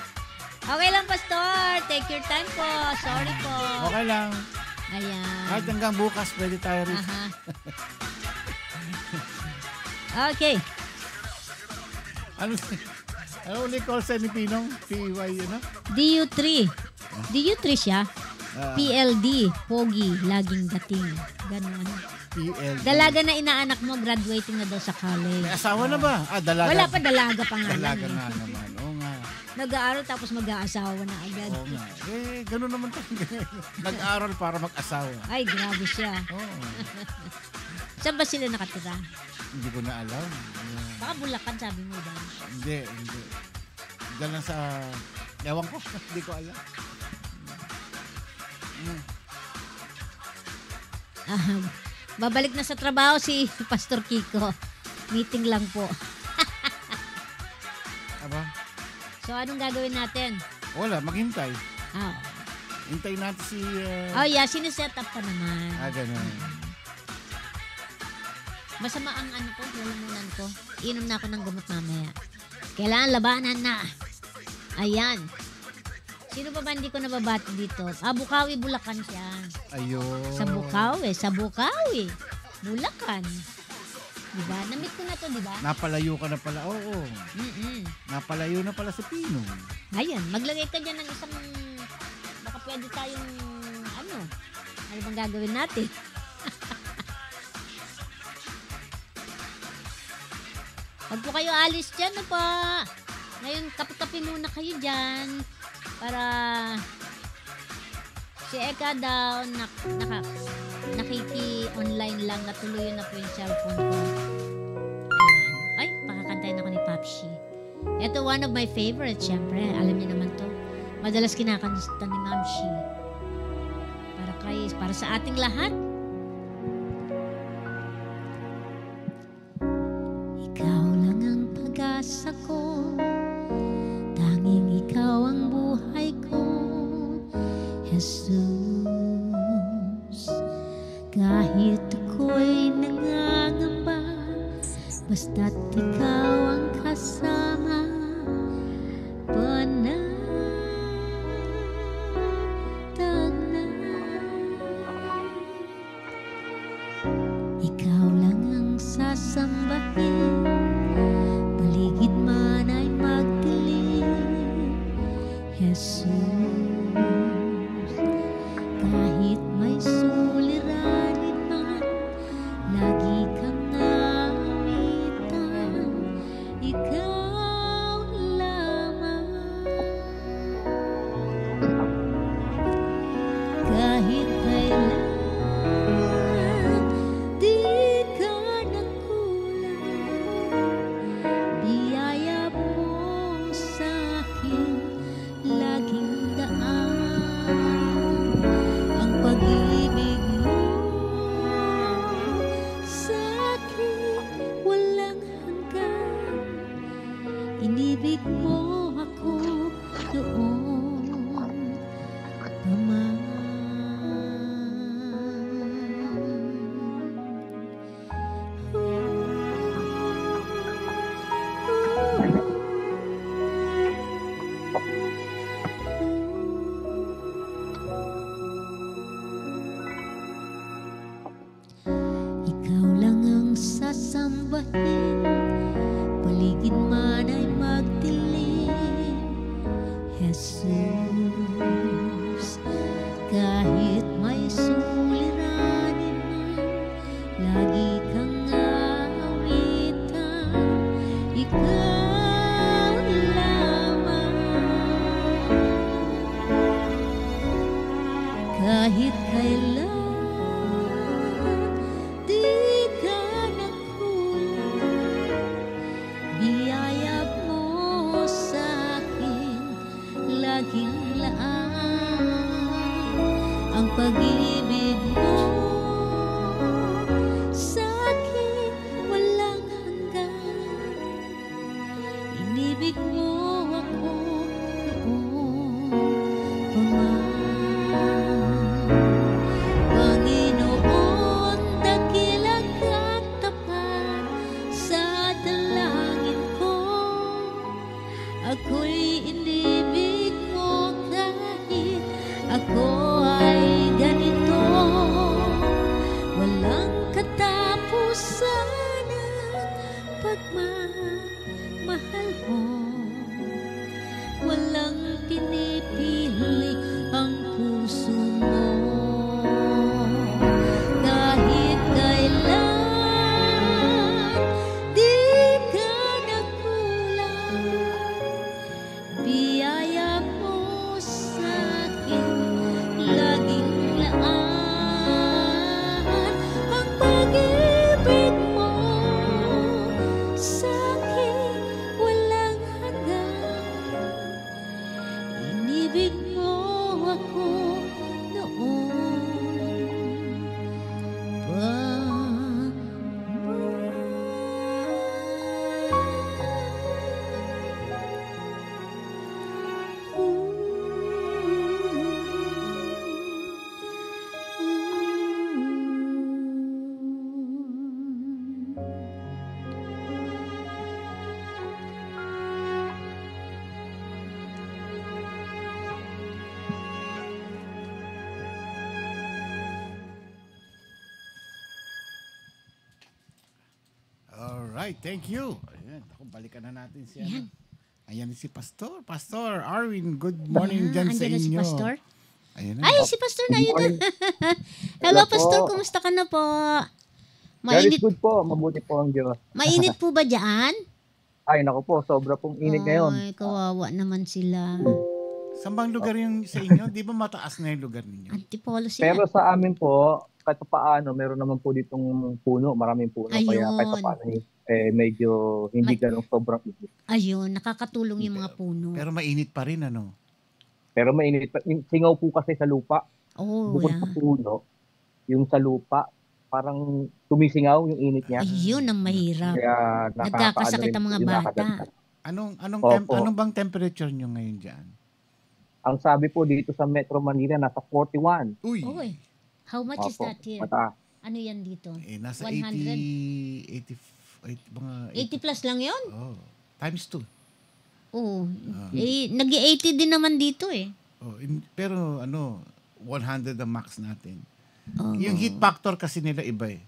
Okay lang, Pastor. Take your time po. Sorry po. Okay lang. Ayan. Kahit hanggang bukas, pwede tayo rin. Okay. Ano ulit call sign ni Pinong? PY, DU3. DU3 siya. PLD. Pogi. Laging dating. Ganon. PLD. Dalaga na inaanak mo, graduating na daw sa college. May asawa na ba? Dalaga. Wala pa, dalaga pa nga. Dalaga nga naman. Oo nga. Nag-aaral tapos mag-aasawa na agad. Oo nga. Ganun naman to. Nag-aaral para mag-asawa. Ay, grabe siya. Oo. Saan ba sila nakatira? Hindi ko na alam. Baka Bulacan, sabi mo ba? Hindi. Diyan lang sa... Ewan ko. Hindi ko alam. Babalik na sa trabaho si Pastor Kiko. Meeting lang po. Aba? So, anong gagawin natin? Wala, maghintay. Hintay natin si... Sineset up pa naman. Ganun. Masama ang lalamunan ko. Inom na ako ng gamot mamaya. Kailangan labanan na. Ayan. Sino pa ba hindi ko nababati dito? Bukawi, Bulacan siya. Ayun. Sa Bukawi. Bulacan. Diba? Na-meet ko na to, diba? Napalayo ka na pala. Oo. Napalayo na pala si Pinong. Ayan. Maglagay ka dyan ng isang... Baka pwede tayong... Ano bang gagawin natin? Huwag po kayo alis dyan, Ngayon, kape-kape muna kayo dyan. Para si Eka daw nakiki-online lang, natuloy na po yung cellphone ko. Ayan. Ay, pakakantay na ako ni Papshi. Ito, one of my favorites, syempre. Alam niyo naman to. Madalas kinakanta ni Mamshi. Para sa ating lahat. Ikaw lang ang pag-asa ko, tanging ikaw ang buhay ko, Jesus. Kahit ako'y nangangamba, basta't ikaw ang kasama, panatag na. Ikaw lang ang sasambahin, paligid man ay magdilim, Jesus. Kahit may suliranin man, lagi kang namitan, ikaw lamang. Kahit kailan di ka nagkulang, biyaya mo sa'kin laging daan. Ang pag-ibig mo sa'kin walang hanggan. Inibig mo ako noon pa man. pag-ibig mo sa'kin walang hanggan. Inibig mo ako noon pa man. Panginoon, dakilang at tapat sa dalangin ko. Ako'y inibig mo kahit ako ay ganito. Walang katapusan ang pagmamahal mo. Walang pinipili ang puso mo. Kahit kailan di ka nagkulang, biyaya mo sa'kin laging laan. Ang pag-ibig mo sa'kin walang hanggan. Inibig mo ako noon pa. Alright, thank you. Ayan, ako, balikan na natin si ano. Ayan si Pastor. Pastor Arwin, good morning dyan sa Andiyan na si inyo. Pastor? Ayan na. Ay, si Pastor na yun. Hello, Pastor. Kumusta ka na po? Very good po. Mabuti po ang Diyos. Mainit po ba dyan? Ay, naku po. Sobra pong init ngayon. Ay, kawawa naman sila. Saan bang lugar yung sa inyo? Di ba mataas na yung lugar ninyo? Antipolo sila. Pero sa amin po, kahit paano, meron naman po ditong puno. Maraming puno. Ayun. Kaya kahit paano, medyo hindi ganun sobrang init. Ayun, nakakatulong yung mga puno. Pero mainit pa rin, ano? Pero mainit pa. Singaw po kasi sa lupa. Oh, Bukod sa puno, yung sa lupa, parang tumisingaw yung init niya. Ayun ang mahirap. Kaya Nagkakasakit ang mga bata. Opo. Anong bang temperature nyo ngayon dyan? Ang sabi po dito sa Metro Manila, nasa 41. Uy! Oy, how much is Opo, that here? mataas. Ano yan dito? Nasa 100? 80 plus lang yun? Oh, times 2. Oo. Nag-80 din naman dito eh. Pero 100 ang max natin. Yung heat factor kasi nila iba eh.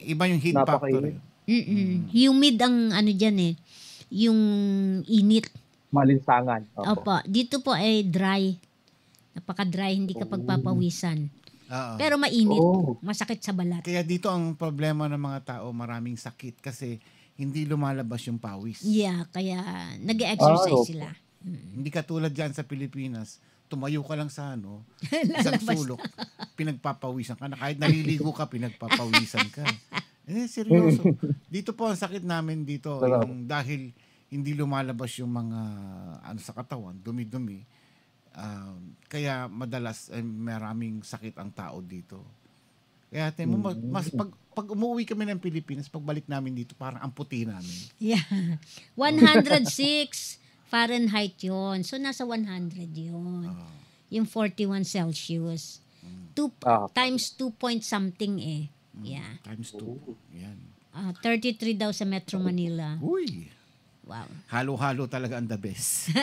Iba yung heat factor. Humid ang ano dyan eh. Yung init. Malinsangan. Opo. Dito po ay dry. Napaka-dry, hindi ka pagpapawisan. Pero mainit. Masakit sa balat. Kaya dito ang problema ng mga tao, maraming sakit kasi hindi lumalabas yung pawis. Yeah, kaya nag-exercise sila. Hindi katulad dyan sa Pilipinas, tumayo ka lang sa isang sulok, pinagpapawisan ka na. Kahit naliligo ka, pinagpapawisan ka. Seryoso. Dito po ang sakit namin dito, yung dahil hindi lumalabas yung mga sa katawan, dumi-dumi. Kaya madalas maraming sakit ang tao dito. Kaya mas pag umuwi kami ng Pilipinas, pagbalik namin dito, parang ang puti namin. Yeah. 106 Fahrenheit yun. So, nasa 100 yun. Yung 41 Celsius. Times 2 point something eh. Yeah. Times 2. Yan. 33 daw sa Metro Manila. Uy! Wow. Halo-halo talaga ang the best.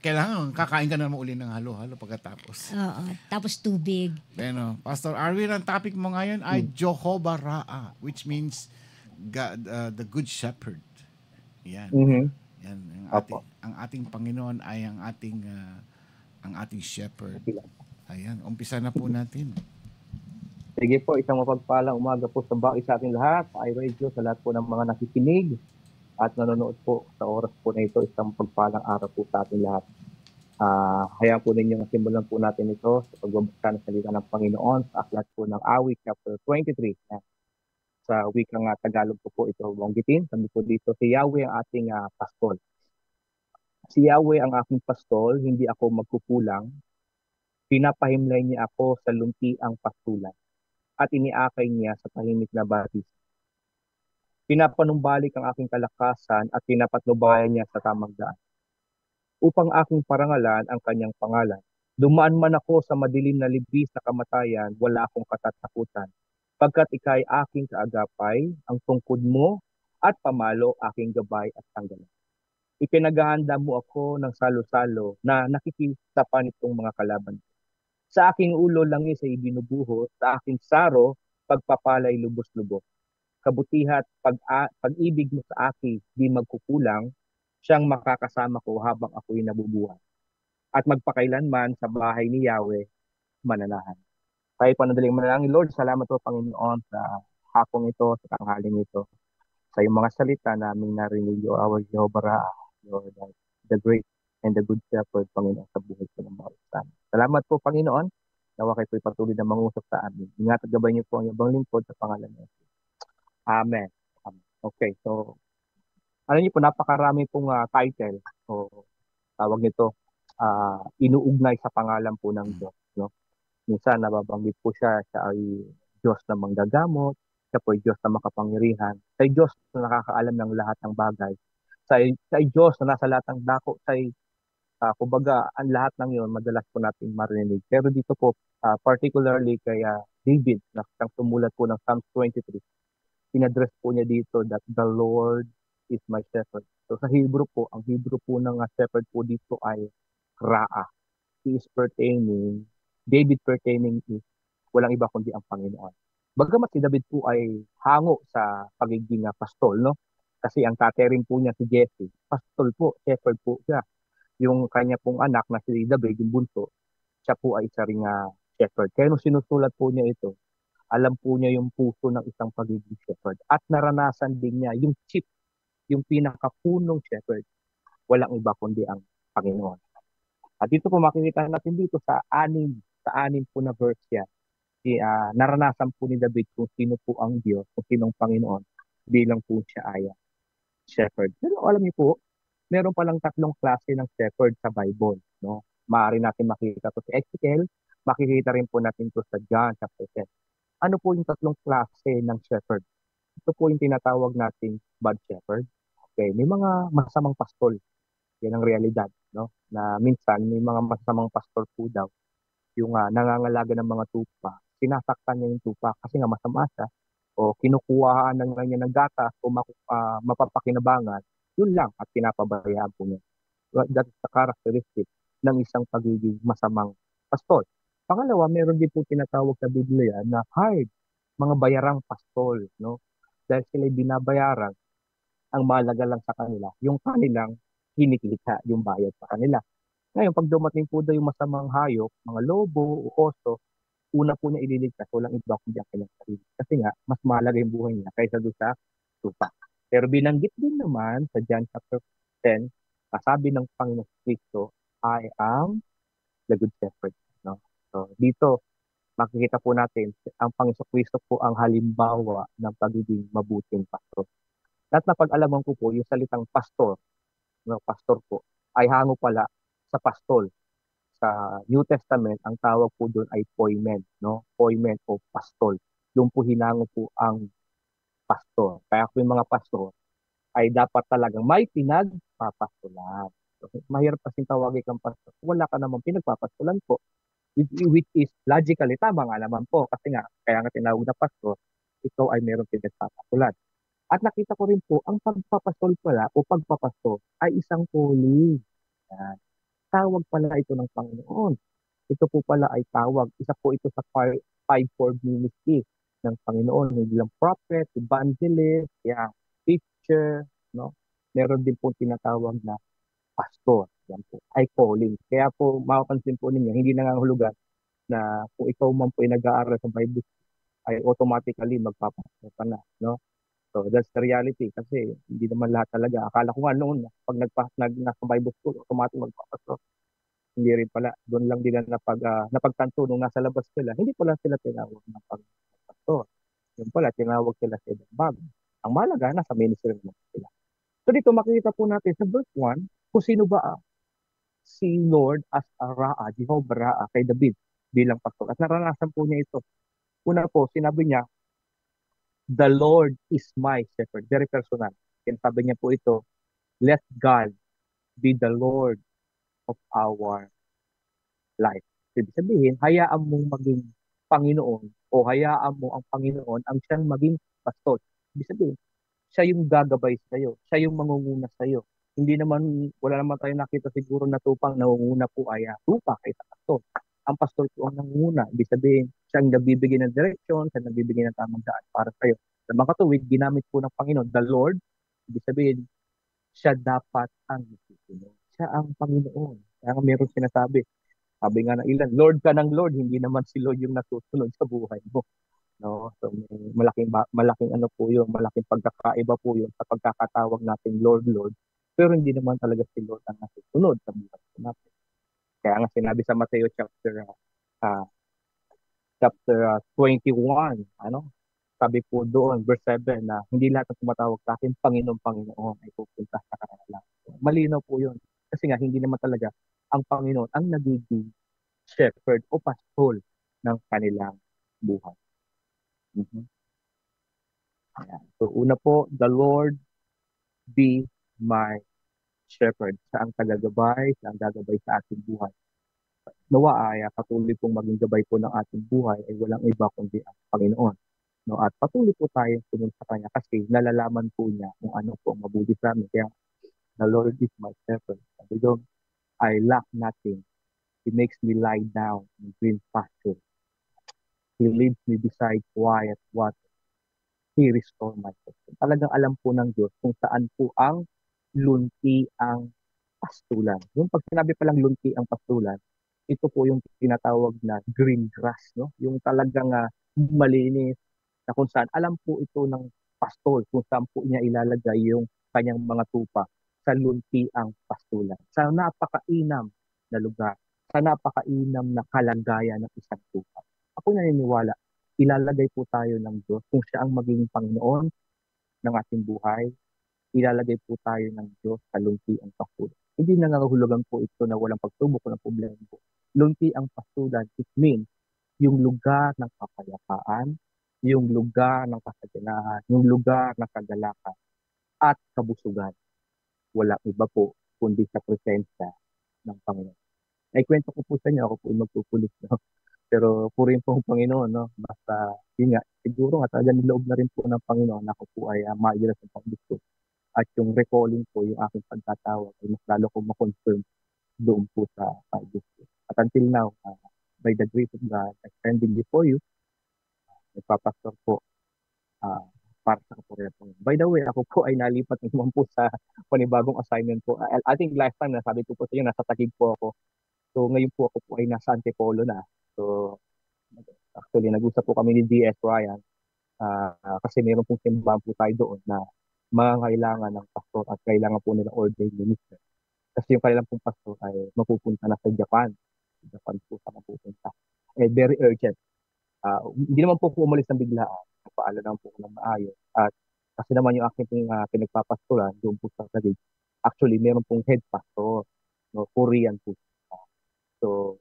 Kailangan kakain ka naman uli ng halo-halo pagkatapos. Oo. Tapos tubig. Bueno, Pastor Arwin, ang topic mo ngayon ay Jehovah Ra'a, which means God, the Good Shepherd. Yan. Yan. Ang ating Panginoon ay ang ating shepherd. Ayan. Umpisa na po natin. Sige po, isang mapagpalang umaga po sa bawat isa ating lahat, sa iRadio, sa lahat po ng mga nakikinig at nanonood po sa oras po na ito, isang pagpalang araw po sa ating lahat. Hayaan po ninyong simulan po natin ito sa pagbabasa ng salita ng Panginoon sa aklat po ng Awit, chapter 23. Sa wikang Tagalog po ito banggitin. Sabi po dito, si Yahweh ang ating pastol. Si Yahweh ang aking pastol, hindi ako magkukulang. Pinapahimlay niya ako sa luntiang pastulan at iniakay niya sa tahimik na batis. Pinapanumbalik ang aking kalakasan at pinapatnubayan niya sa tamang daan. Upang aking parangalan ang kanyang pangalan. Dumaan man ako sa madilim na libis na kamatayan, wala akong katatakutan. Pagkat ikay aking kaagapay, ang tungkod mo at pamalo aking gabay at tanggalan. Ipinaghahanda mo ako ng salo-salo na nakikita pa nitong mga kalaban. Sa aking ulo langis ay ibinubuhos, sa aking saro, pagpapalay lubos-lubos. Kabutihat, pag-ibig mo sa akin, di magkukulang, siyang makakasama ko habang ako'y nabubuhay. At magpakailanman sa bahay ni Yahweh, mananahan. Tayo panadaling manalangin, Lord, salamat po Panginoon sa hapong ito, sa tanghaling ito, sa iyong mga salita naming narinig, O our Jehovah Ra, Lord, the great and the good shepherd, Panginoon, sa buhay ko ng mga usan. Salamat po, Panginoon, nawa kayo po'y patuloy na mangusap sa amin. Ingat at gabay niyo po ang iyong lingkod sa pangalan niyo. Amen. Amen. Okay, so, alam niyo po, napakarami pong title, o tawag nito, inuugnay sa pangalan po ng Diyos. No? Minsan, nababanggit po siya ay Diyos na manggagamot, siya po ay Diyos na makapangyarihan, siya ay Diyos na nakakaalam ng lahat ng bagay, siya ay Diyos na nasa lahat ng dako, siya ay, kumbaga, ang lahat ng yun, madalas po natin marinig. Pero dito po, particularly kay David, na siyang sumulat po ng Psalms 23, inaddress po niya dito that the Lord is my shepherd. So sa Hebrew po, ang Hebrew po ng shepherd po dito ay Ra'a. He is pertaining, David pertaining is walang iba kundi ang Panginoon. Bagamat si David po ay hango sa pagiging pastol, no? Kasi ang tatay rin po niya si Jesse, pastol po, shepherd po siya. Yung kanya pong anak na si David, yung bunso, siya po ay isa ring shepherd. Kaya nung sinusulat po niya ito, alam po niya yung puso ng isang pagiging shepherd. At naranasan din niya yung chief, yung pinakapunong shepherd. Walang iba kundi ang Panginoon. At dito po makikita natin dito sa anim po na verse yan. Naranasan po ni David kung sino po ang Diyos, kung sinong Panginoon, bilang po siya ay shepherd. Pero alam niyo po, meron palang tatlong klase ng shepherd sa Bible. No? Maaari natin makikita to sa Ezekiel, makikita rin po natin to sa John chapter 10. Ano po yung tatlong klase ng shepherd? Ito po yung tinatawag nating bad shepherd. Okay, may mga masamang pastol. Yan ang realidad, no? Na minsan may mga masamang pastor po daw yung nangangalaga ng mga tupa. Sinasaktan niya yung tupa kasi nga masama siya o kinukuhaan ng niya ng gatas o mapapakinabangan. Yun lang at pinapabayaan po niya. That is the characteristic ng isang pagiging masamang pastor. Pangalawa, meron din po tinatawag sa Biblia na hired, mga bayarang pastol, no? Dahil sila binabayaran, ang mahalaga lang sa kanila, yung kanilang kinikita, yung bayad sa kanila. Ngayon, pag dumating po daw yung masamang hayop, mga lobo o oso, una po niya ililigtas, walang iba kundi ang kanyang sarili. Kasi nga, mas mahalaga yung buhay niya kaysa doon sa tupa. Pero binanggit din naman sa John chapter 10, sabi ng Panginoon Kristo, I am the good shepherd. No? So, dito, makikita po natin, ang Panginoon Kristo po ang halimbawa ng pagiging mabuting pastor. At napag-alaman ko po, yung salitang pastor, no, pastor po, ay hango pala sa pastol. Sa New Testament, ang tawag po doon ay poimen, no? Poimen o pastol. Doon po hinango po ang pastor. Kaya kung yung mga pastor ay dapat talagang may pinagpapastolan. So, mahirap kasing tawagin kang pastor. Wala ka namang pinagpapastolan po. Which is logically tama nga naman po. Kasi nga, kaya nga tinawag na pastor, ikaw ay meron pinagpapastolan. At nakita ko rin po, ang pagpapastol pala o pagpapastol ay isang calling. Yan. Tawag pala ito ng Panginoon. Ito po pala ay tawag. Isa po ito sa five-fold ministry ng Panginoon. May bilang prophet, evangelist, teacher, no? Meron din po tinatawag na pastor. Yan po, ay calling. Kaya po, makapansin po ninyo, hindi nangangahulugan na kung ikaw man po ay nag-aaral sa Bible, ay automatically magpapastor ka na, no? So, that's the reality kasi hindi naman lahat talaga. Akala ko nga noon, pag nasa Bible school, automatic magpapastor. Hindi rin pala. Doon lang din napagtanto nung nasa labas sila. Hindi pala sila tinawag ng pagpapastor. Yun pala, tinawag sila sa ibang bago. Ang mahalaga, nasa ministry naman sila. So dito makikita po natin sa verse 1, kung sino ba si Lord as a Ra'a, Jehovah Ra'a, kay David bilang pastor. At naranasan po niya ito. Una po, sinabi niya, the Lord is my shepherd. Very personal. Kaya sabi niya po ito, let God be the Lord of our life. Ibig sabihin, hayaan mong maging Panginoon o hayaan mo ang Panginoon ang siyang maging pastor. Ibig sabihin, siya yung gagabay sa iyo, siya yung mangunguna sa iyo. Hindi naman, wala naman tayo nakita siguro na tupang nangunguna po ay tupa kay pastor. Ang pastor po ang nangunguna. Ibig sabihin, siya ang nagbibigay ng direksyon, siya ang nagbibigay ng tamang daan para sa iyo. Sa mga katuwid, ginamit po ng Panginoon, the Lord, ibig sabihin, siya dapat ang nasusunod. Siya ang Panginoon. Kaya nga meron sinasabi, sabi nga ng ilan, Lord ka ng Lord, hindi naman si Lord yung nasusunod sa buhay mo. No? So malaking ano po 'yun, malaking pagkakaiba po 'yun sa pagkakatawag nating Lord Lord, pero hindi naman talaga si Lord ang nasusunod sa buhay natin. Kaya nga sinabi sa Mateo uh, chapter 21, ano? Sabi po doon, verse 7, na hindi lahat ng tumatawag sa akin, Panginoon, Panginoon, ay pupunta sa kanilang. Malinaw po 'yun. Kasi nga hindi naman talaga ang Panginoon ang nagiging shepherd o pastor ng kanilang buhay. Mhm. Ayan. So una po, the Lord be my shepherd. Siya ang tagagabay, siya ang gagabay sa ating buhay. Nawa ay patuloy pong maging gabay po ng ating buhay ay walang iba kundi ang Panginoon. No, at patuloy po tayong sumunod sa Kanya kasi nalalaman po niya kung ano po ang mabuti sa amin. Kaya the Lord is my shepherd. Sabi doon, I lack nothing. He makes me lie down in green pasture. He leads me beside quiet water. He restore my soul. Talagang alam po ng Diyos kung saan po ang lunti ang pastulan. Yung pag sinabi palang lunti ang pastulan, ito po yung tinatawag na green grass, no? Yung talagang malinis na kung saan alam po ito ng pastol kung saan po niya ilalagay yung kanyang mga tupa sa lunti ang pastulan. Sa napakainam na lugar, sa napakainam na kalagayan ng isang tupa. Ako naniniwala, ilalagay po tayo ng Diyos kung siya ang maging Panginoon ng ating buhay, ilalagay po tayo ng Diyos sa lunti ang pastulan. Hindi nangangahulugan po ito na walang pagsubok o ng problema po. Lunti ang pastulan, it means yung lugar ng kapayapaan, yung lugar ng kasaganahan, yung lugar ng kagalakan at kabusugan. Walang iba po kundi sa presensya ng Panginoon. Ay kwento ko po sa inyo, ako po magpupulis, no? Pero purihin po ang Panginoon, no? Basta, yun nga, siguro nga talaga niloob na rin po ng Panginoon ako po ay mailas ng panggusto. At yung recalling po, yung aking pagtatawag, ay mas lalo kong ma-confirm doon po sa panggusto. At until now, by the grace of God, I'm standing before you, nagpapastor po para sa kapurihan po. By the way, ako po ay nalipat naman po sa panibagong assignment po. I think last time, nasabi ko po sa inyo, nasa Taguig po ako. So ngayon po ako po ay nasa Antipolo na. So actually, nag-usap po kami ni DS Ryan kasi meron pong simbahan po tayo doon na mangangailangan ng pastor at kailangan po nila ordained minister. Kasi yung kailangan pong pastor ay mapupunta na sa Japan. Japan po sa mapupunta. Very urgent. Hindi naman po umalis ng biglaan. Nagpaalam naman po ng maayos. At kasi naman yung aking pinagpapastoran doon po sa Taguig. Actually, meron pong head pastor. No, Korean po. So,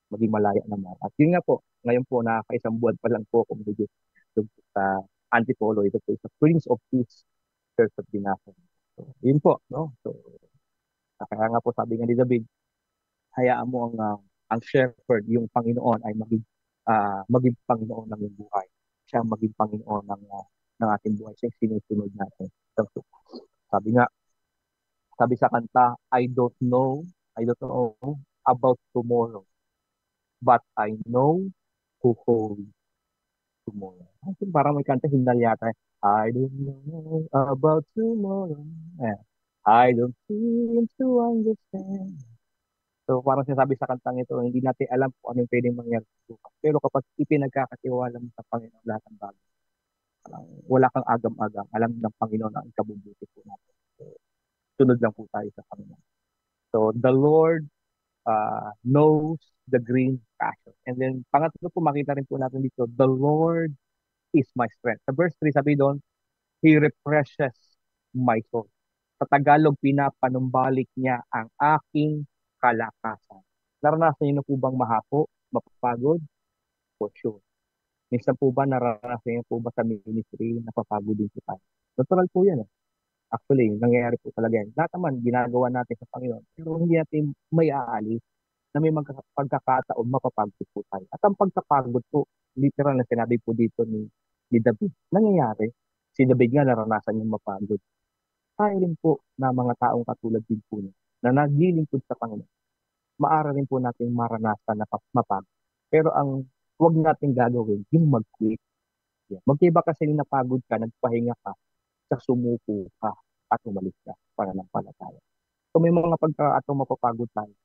maging malaya naman. At yun nga po, ngayon po, nakakaisang buwan pa lang po ako medyo sa Antipolo. Ito po sa Prince of Peace Church of Dinasan. So, yun po, no? So, kaya nga po sabi nga ni David, hayaan mo ang shepherd, yung Panginoon ay maging Panginoon ng iyong buhay. Siya maging Panginoon ng ating buhay. Siya sinusunod natin. So, sabi sa kanta, I don't know about tomorrow, but I know who holds tomorrow. Parang may kanta, himnal yata. I don't know about tomorrow. I don't seem to understand. So parang sinasabi sa kantang ito, hindi natin alam kung anong pwedeng mangyari. Pero kapag ipinagkakatiwala mo sa Panginoon lahat ng bagay, wala kang agam-agam. Alam ng Panginoon na ang ikabubuti po natin. So, sunod lang po tayo sa Panginoon. So the Lord knows the green pasture. And then, pangatlo po, makita rin po natin dito, the Lord is my strength. Sa verse 3, sabi doon, He refreshes my soul. Sa Tagalog, pinapanumbalik niya ang aking kalakasan. Naranasan niyo na po bang mahapo, mapapagod? For sure. Minsan po ba naranasan niyo po ba sa ministry, napapagod din po tayo? Natural po yan. Actually, nangyayari po talaga yan. Lahat naman, ginagawa natin sa Panginoon. Pero hindi natin may aalis na may pagkakataon mapapagod po tayo. At ang pagkapagod po, literal na sinabi po dito ni David, nangyayari. Si David nga naranasan niyang mapagod. Tayo rin po na mga taong katulad din po niya, na naglilingkod sa Panginoon. Maara rin po natin maranasan na mapagod. Pero ang huwag natin gagawin, yung mag-quit. Magkaiba kasi yung napagod ka, nagpahinga ka, sa sumuko ka at umalis ka para ng palataya. So may mga pagkakataong mapapagod tayo.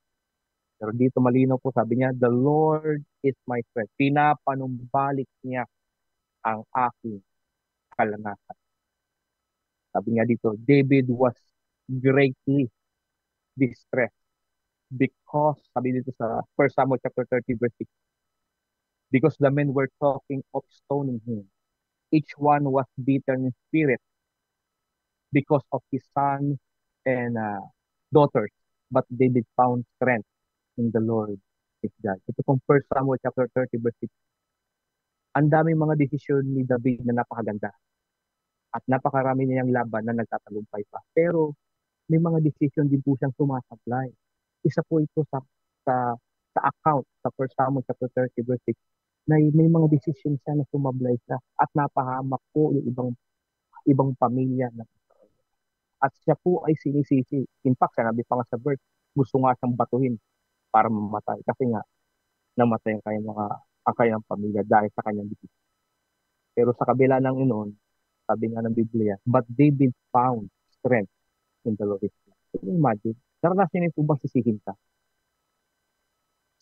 Pero dito malinaw po, sabi niya, the Lord is my strength. Pinapanumbalik niya ang aking kalanasan. Sabi niya dito, David was greatly distressed because, sabi dito sa 1 Samuel chapter 30 verse 6, because the men were talking of stoning him. Each one was bitter in spirit because of his son and daughters. But David found strength in the Lord his God. Ito pong 1 Samuel chapter 30 verse 6. Ang daming mga desisyon ni David na napakaganda. At napakarami niyang laban na nagtatagumpay pa. Pero may mga desisyon din po siyang sumasablay. Isa po ito sa account sa 1 Samuel chapter 30 verse 6 na may mga desisyon siya na sumablay siya at napahamak po yung ibang pamilya na at siya po ay sinisisi. In fact, sinabi pa nga sa verse, gusto nga siyang batuhin para mamatay. Kasi nga, namatay ang kanyang pamilya dahil sa kanyang desisyon. Pero sa kabila ng inoon, sabi nga ng Biblia, but David found strength in the Lord. Can you imagine? Naranasan niyo po bang sisihin ka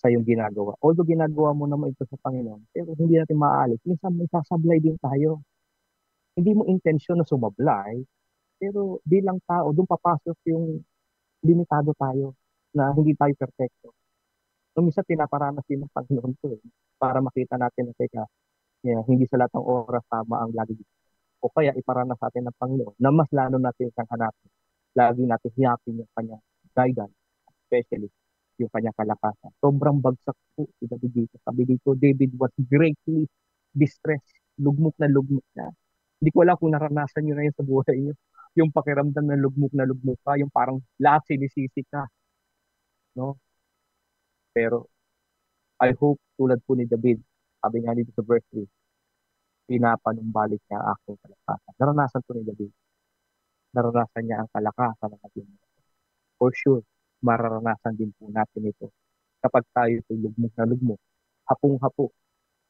sa iyong ginagawa? Although ginagawa mo naman ito sa Panginoon, pero hindi natin maaalis. Minsan may sasablay din tayo. Hindi mo intensyon na sumablay, pero bilang tao, doon papasok yung limitado tayo na hindi tayo perfecto. So, minsan pinaparanas din ng Panginoon ko para makita natin na hindi sa lahat ng oras tama ang lagi. O kaya iparanas natin ng Panginoon na mas lalo natin siyang hanapin. Lagi natin hiyapin yung kanyang guidance, especially yung kanyang kalakasan. Sobrang bagsak po si David dito. Sabi dito, David was greatly distressed. Lugmok na. Hindi ko alam kung naranasan nyo na yun sa buhay nyo. Yung pakiramdam na lugmok ka, yung parang lahat sinisisi ka. No? Pero, I hope, tulad po ni David, sabi nga dito sa verse 3, pinapanumbalik niya ang aking kalakasan. Naranasan po ni David. Naranasan niya ang kalakasan ng ating mga. For sure, mararanasan din po natin ito. Kapag tayo ito lugmok na lugmok, hapong-hapo,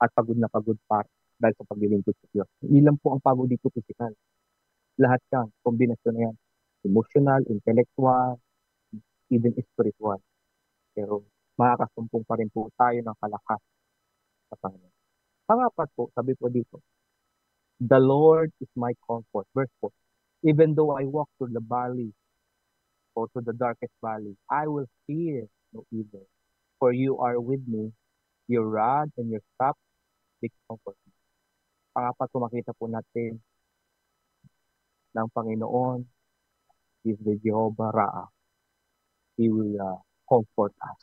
at pagod na pagod para dahil sa paglilingkod sa Diyos. Ilan po ang pagod dito physical. Lahat yan, kombinasyon na yan. Emotional, intellectual, even spiritual. Pero makakasumpong pa rin po tayo ng kalakasan sa Panginoon. Pangapat po, sabi po dito, the Lord is my comfort. Verse 4, even though I walk through the valley or to the darkest valley, I will fear no evil. For you are with me, your rod and your staff, they comfort me. Pangapat po, makita po natin ng Panginoon is the Jehovah Ra'ah. He will comfort us.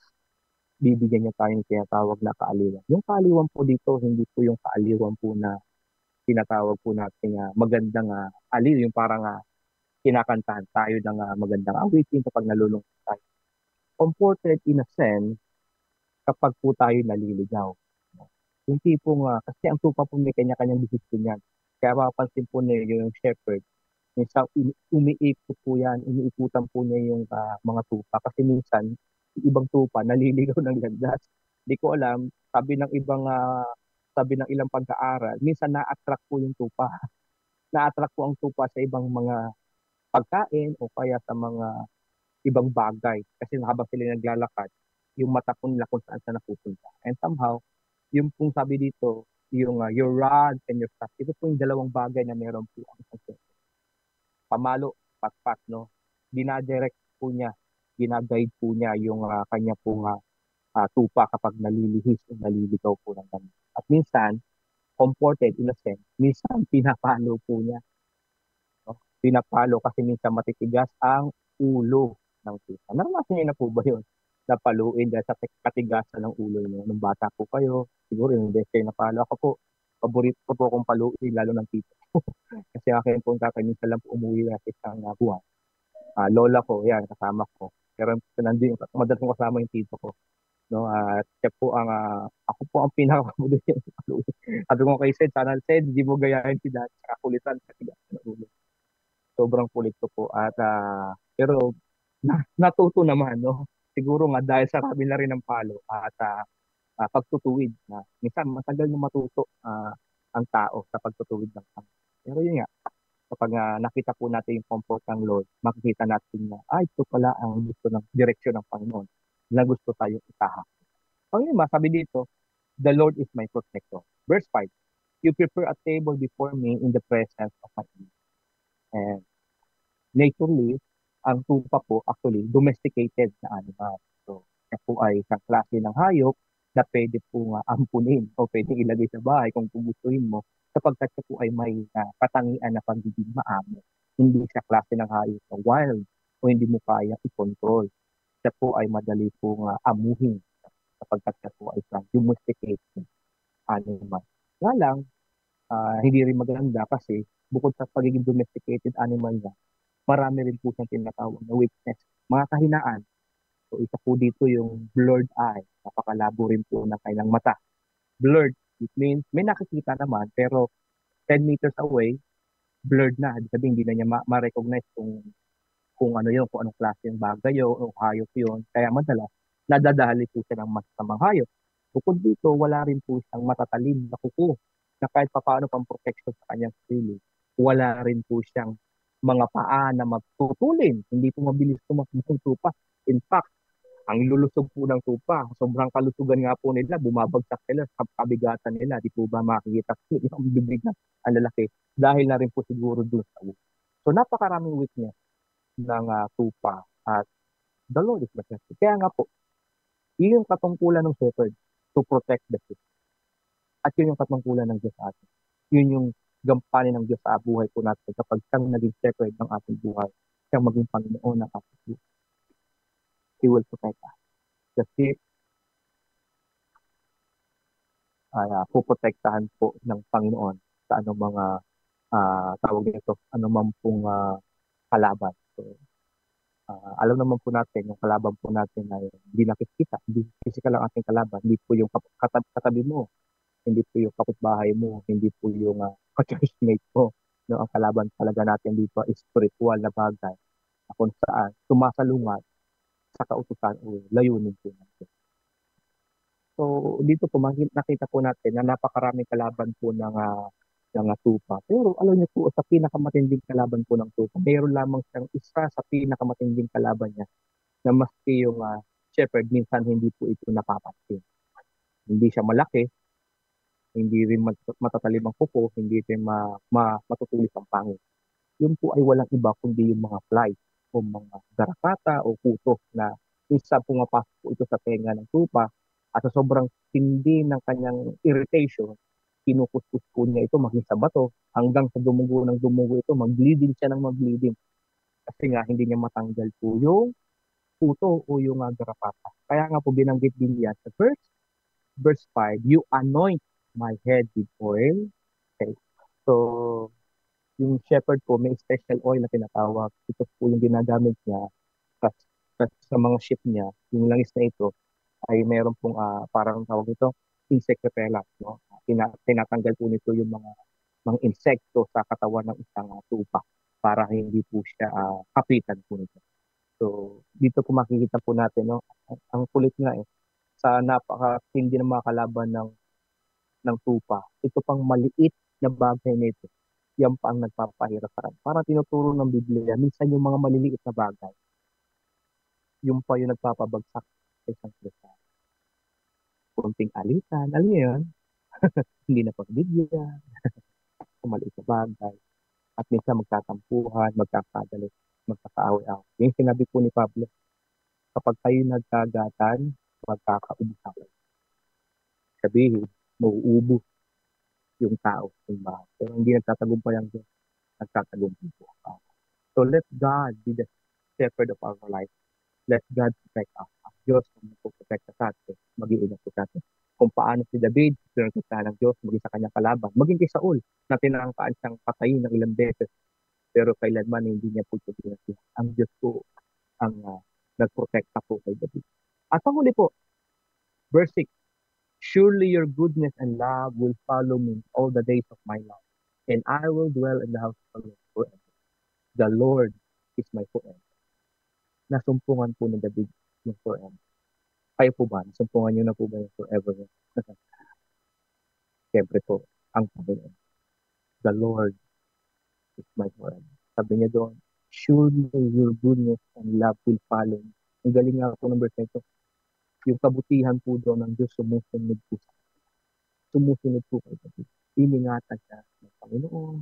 Bibigyan niya tayong tinatawag na kaaliwan. Yung kaaliwan po dito, hindi po yung kaaliwan po na tinatawag po natin magandang aliw, yung parang kinakantahan tayo ng magandang awitin kapag nalulungkot tayo. Comforted in a sense, kapag po tayo naliligaw. Yung tipong, kasi ang tupa po may kanya-kanyang desisyon yan. Kaya mapapansin po niyo yung shepherd, minsan umiikot po yan, umiikutan po niya yung mga tupa. Kasi minsan, ibang tupa, naliligaw ng landas. Hindi ko alam, sabi ng ilang pag-aaral, minsan na-attract po yung tupa. Na-attract po ang tupa sa ibang mga pagkain o kaya sa mga ibang bagay. Kasi habang sila naglalakad, yung mata po nila kung saan siya napupunta. And somehow, yung pong sabi dito, yung your rod and your staff, ito po yung dalawang bagay na meron po ang isang pamalo, patpat, no? Dinadirect po niya, ginaguide po niya yung kanya pong tupa kapag nalilihis o naliligaw po ng ganun. At minsan, comforted in a sense, minsan pinapalo po niya. No? Pinapalo kasi minsan matitigas ang ulo ng tupa. Naranasan niyo na po ba yun? napaluin dahil sa katigasan ng ulo niyo. Nung bata po kayo, siguro yung beses kayo napalo. Ako po, paborito ko po akong paluin, lalo ng tito ko. Kasi akin po tatay, minsan lang po umuwi na sa isang buwan. Lola ko, yan, kasama ko. Pero nandun, madalas kong kasama yung tito ko. No, at siya po ang, ako po ang pinakamulo yung paluin. Sabi ko kay Sed, sana Sed, hindi mo gayahin si dad, sa kulitan, katigasan ng ulo. Sobrang kulit ko po. At, pero, natuto naman, no? Siguro nga dahil sa kabila rin ng palo at pagtutuwid na minsan matagal na matuto ang tao sa pagtutuwid ng Panginoon. Pero yun nga, kapag nakita po natin yung comfort ng Lord, makikita natin na, ito pala ang gusto ng direksyon ng Panginoon na gusto tayong itaha. Panginoon, sabi dito, the Lord is my protector. Verse 5, you prepare a table before me in the presence of my enemies. And naturally, ang tupa po actually domesticated na animal. So, siya po ay isang klase ng hayop na pwede po ampunin o pwede ilagay sa bahay kung gugustuhin mo sapagkat siya po ay may katangian na pagiging maamo. Hindi siya klase ng hayop na wild o hindi mo kaya i-control. Siya po ay madali po amuhin sapagkat siya po ay isang domesticated animal. Nga lang, hindi rin maganda kasi bukod sa pagiging domesticated animal niya, marami rin po siyang tinatawag na weakness, mga kahinaan. So isa po dito yung blurred eye. Napakalabo rin po ng kailang mata. Blurred, it means may nakikita naman pero 10 meters away, blurred na. Ibig sabihin, hindi na niya ma-recognize kung ano yun, kung anong klase yung bagay o hayop yun. Kaya madalas, nadadali po siya ng masamang hayop. Bukod dito, wala rin po siyang matatalim na kuko na kahit paano pang protection sa kanyang sarili. Wala rin po siyang mga paa na magtutulin. Hindi po mabilis tumakbo ng tupa. In fact, ang lulusog po ng tupa, sobrang kalusugan nga po nila, bumabagsak sila sa kabigatan nila. Di po ba makikita ko yung bibig na ang lalaki dahil na rin po siguro doon sa ulo. So napakaraming weakness ng tupa at the Lord is majestic. Kaya nga po, yun yung katungkulan ng shepherd to protect the sheep. At yun yung katungkulan ng Diyos sa atin. Yun yung gampanin ng Diyos sa buhay po natin kapag siyang naging shepherd ng ating buhay, siyang maging Panginoon ng ating buhay. He will protect us. The sheep ay puprotektahan po ng Panginoon sa anong mga tawag nito, anumang pong kalaban. So, alam naman po natin, yung kalaban po natin ay hindi nakikita, hindi physical ang ating kalaban, hindi po yung katabi mo, hindi po yung kapitbahay mo, hindi po yung ka-churchmate mo. No, ang kalaban talaga natin dito ay spiritual na bagay na kung saan sumasalungat sa kautusan o layunin po natin. So, dito po nakita po natin na napakaraming kalaban po ng tupa. Pero alam niyo po, sa pinakamatinding kalaban po ng tupa, mayroon lamang siyang isa sa pinakamatinding kalaban niya na maski yung shepherd, minsan hindi po ito napapansin. Hindi siya malaki, hindi rin matatalim ang kuko, hindi rin matutulis ang pangit. Yun po ay walang iba kundi yung mga flies o mga garakata o kuto na isa pumapasok po ito sa tenga ng tupa at sa sobrang tindi ng kanyang irritation, kinukuskus po niya ito maging sa bato hanggang sa dumugo ng dumugo ito, mag-bleeding siya ng mag-bleeding. Kasi nga hindi niya matanggal po yung kuto o yung garakata. Kaya nga po binanggit din yan sa verse 5, you anoint my head with oil. Okay. So, yung shepherd po, may special oil na tinatawag. Ito po yung ginagamit niya sa mga sheep niya. Yung langis na ito ay meron pong parang tawag ito, insect repellent. No? Tinatanggal po nito yung mga insekto sa katawan ng isang tupa para hindi po siya kapitan po nito. So, dito po makikita po natin, no? Ang kulit nga sa napakatindi ng mga kalaban ng tupa, ito pang maliit na bagay nito, yan pa ang nagpapahirap sa kanya. Parang tinuturo ng Biblia, minsan yung mga maliliit na bagay, yung pa yung nagpapabagsak sa isang Kristiyan. Kunting alitan, alam niyo yun? Hindi na pagbigyan, maliit na bagay. At minsan magtatampuhan, magkakagalit, magkakaaway-away. Yung sinabi po ni Pablo, kapag kayo nagkagatan, magkakaubusan. Sabihin, mauubos yung tao sa bahay. Pero hindi nagtatagumpay ang Diyos, nagtatagumpay po. So let God be the shepherd of our life. Let God protect us. Diyos kung magpuprotekta sa atin, mag-iingat po sa atin. Kung paano si David, pinagkita ng Diyos, maging sa kanyang kalaban, maging kay Saul, na tinangkaan siyang patayin ng ilang beses, pero kailanman hindi niya po ito ginagawa. Ang Diyos po ang nagprotekta po kay David. At ang huli po, verse 6, surely your goodness and love will follow me all the days of my life, and I will dwell in the house of the Lord forever. The Lord is my forever. Nasumpungan po ni David yung forever. Kayo po ba? Nasumpungan niyo na po ba yung forever? Siyempre po, ang Panginoon. The Lord is my forever. Sabi niya doon, surely your goodness and love will follow me. Ang galing nga po ng verse ito. Yung kabutihan po doon ng Diyos sumusunod po sa atin. Sumusunod po kay David. Iningatan siya ng Panginoon.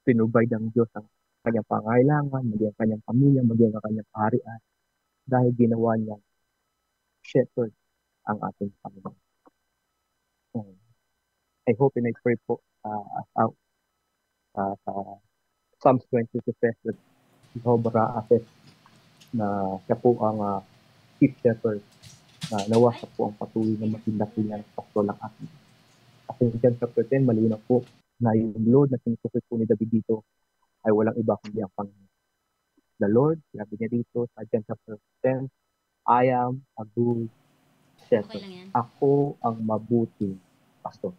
Pinrovide ang Diyos ang kanyang pangailangan, maging ang kanyang pamilya, maging ang kanyang kaharian. Dahil ginawa niya shepherd ang ating Panginoon. I hope and I pray po Psalms 22 says that Jehovah Ra'afet na siya po ang chief shepherd na nawasa po ang patuloy na matindakilan ng pasto ng ating. Kasi in John chapter 10, malinaw po na yung Lord na sinusulit po ni David dito ay walang iba kundi ang Panginoon. The Lord, sabi niya dito sa John chapter 10, I am a good shepherd. Ako ang mabuting pastor.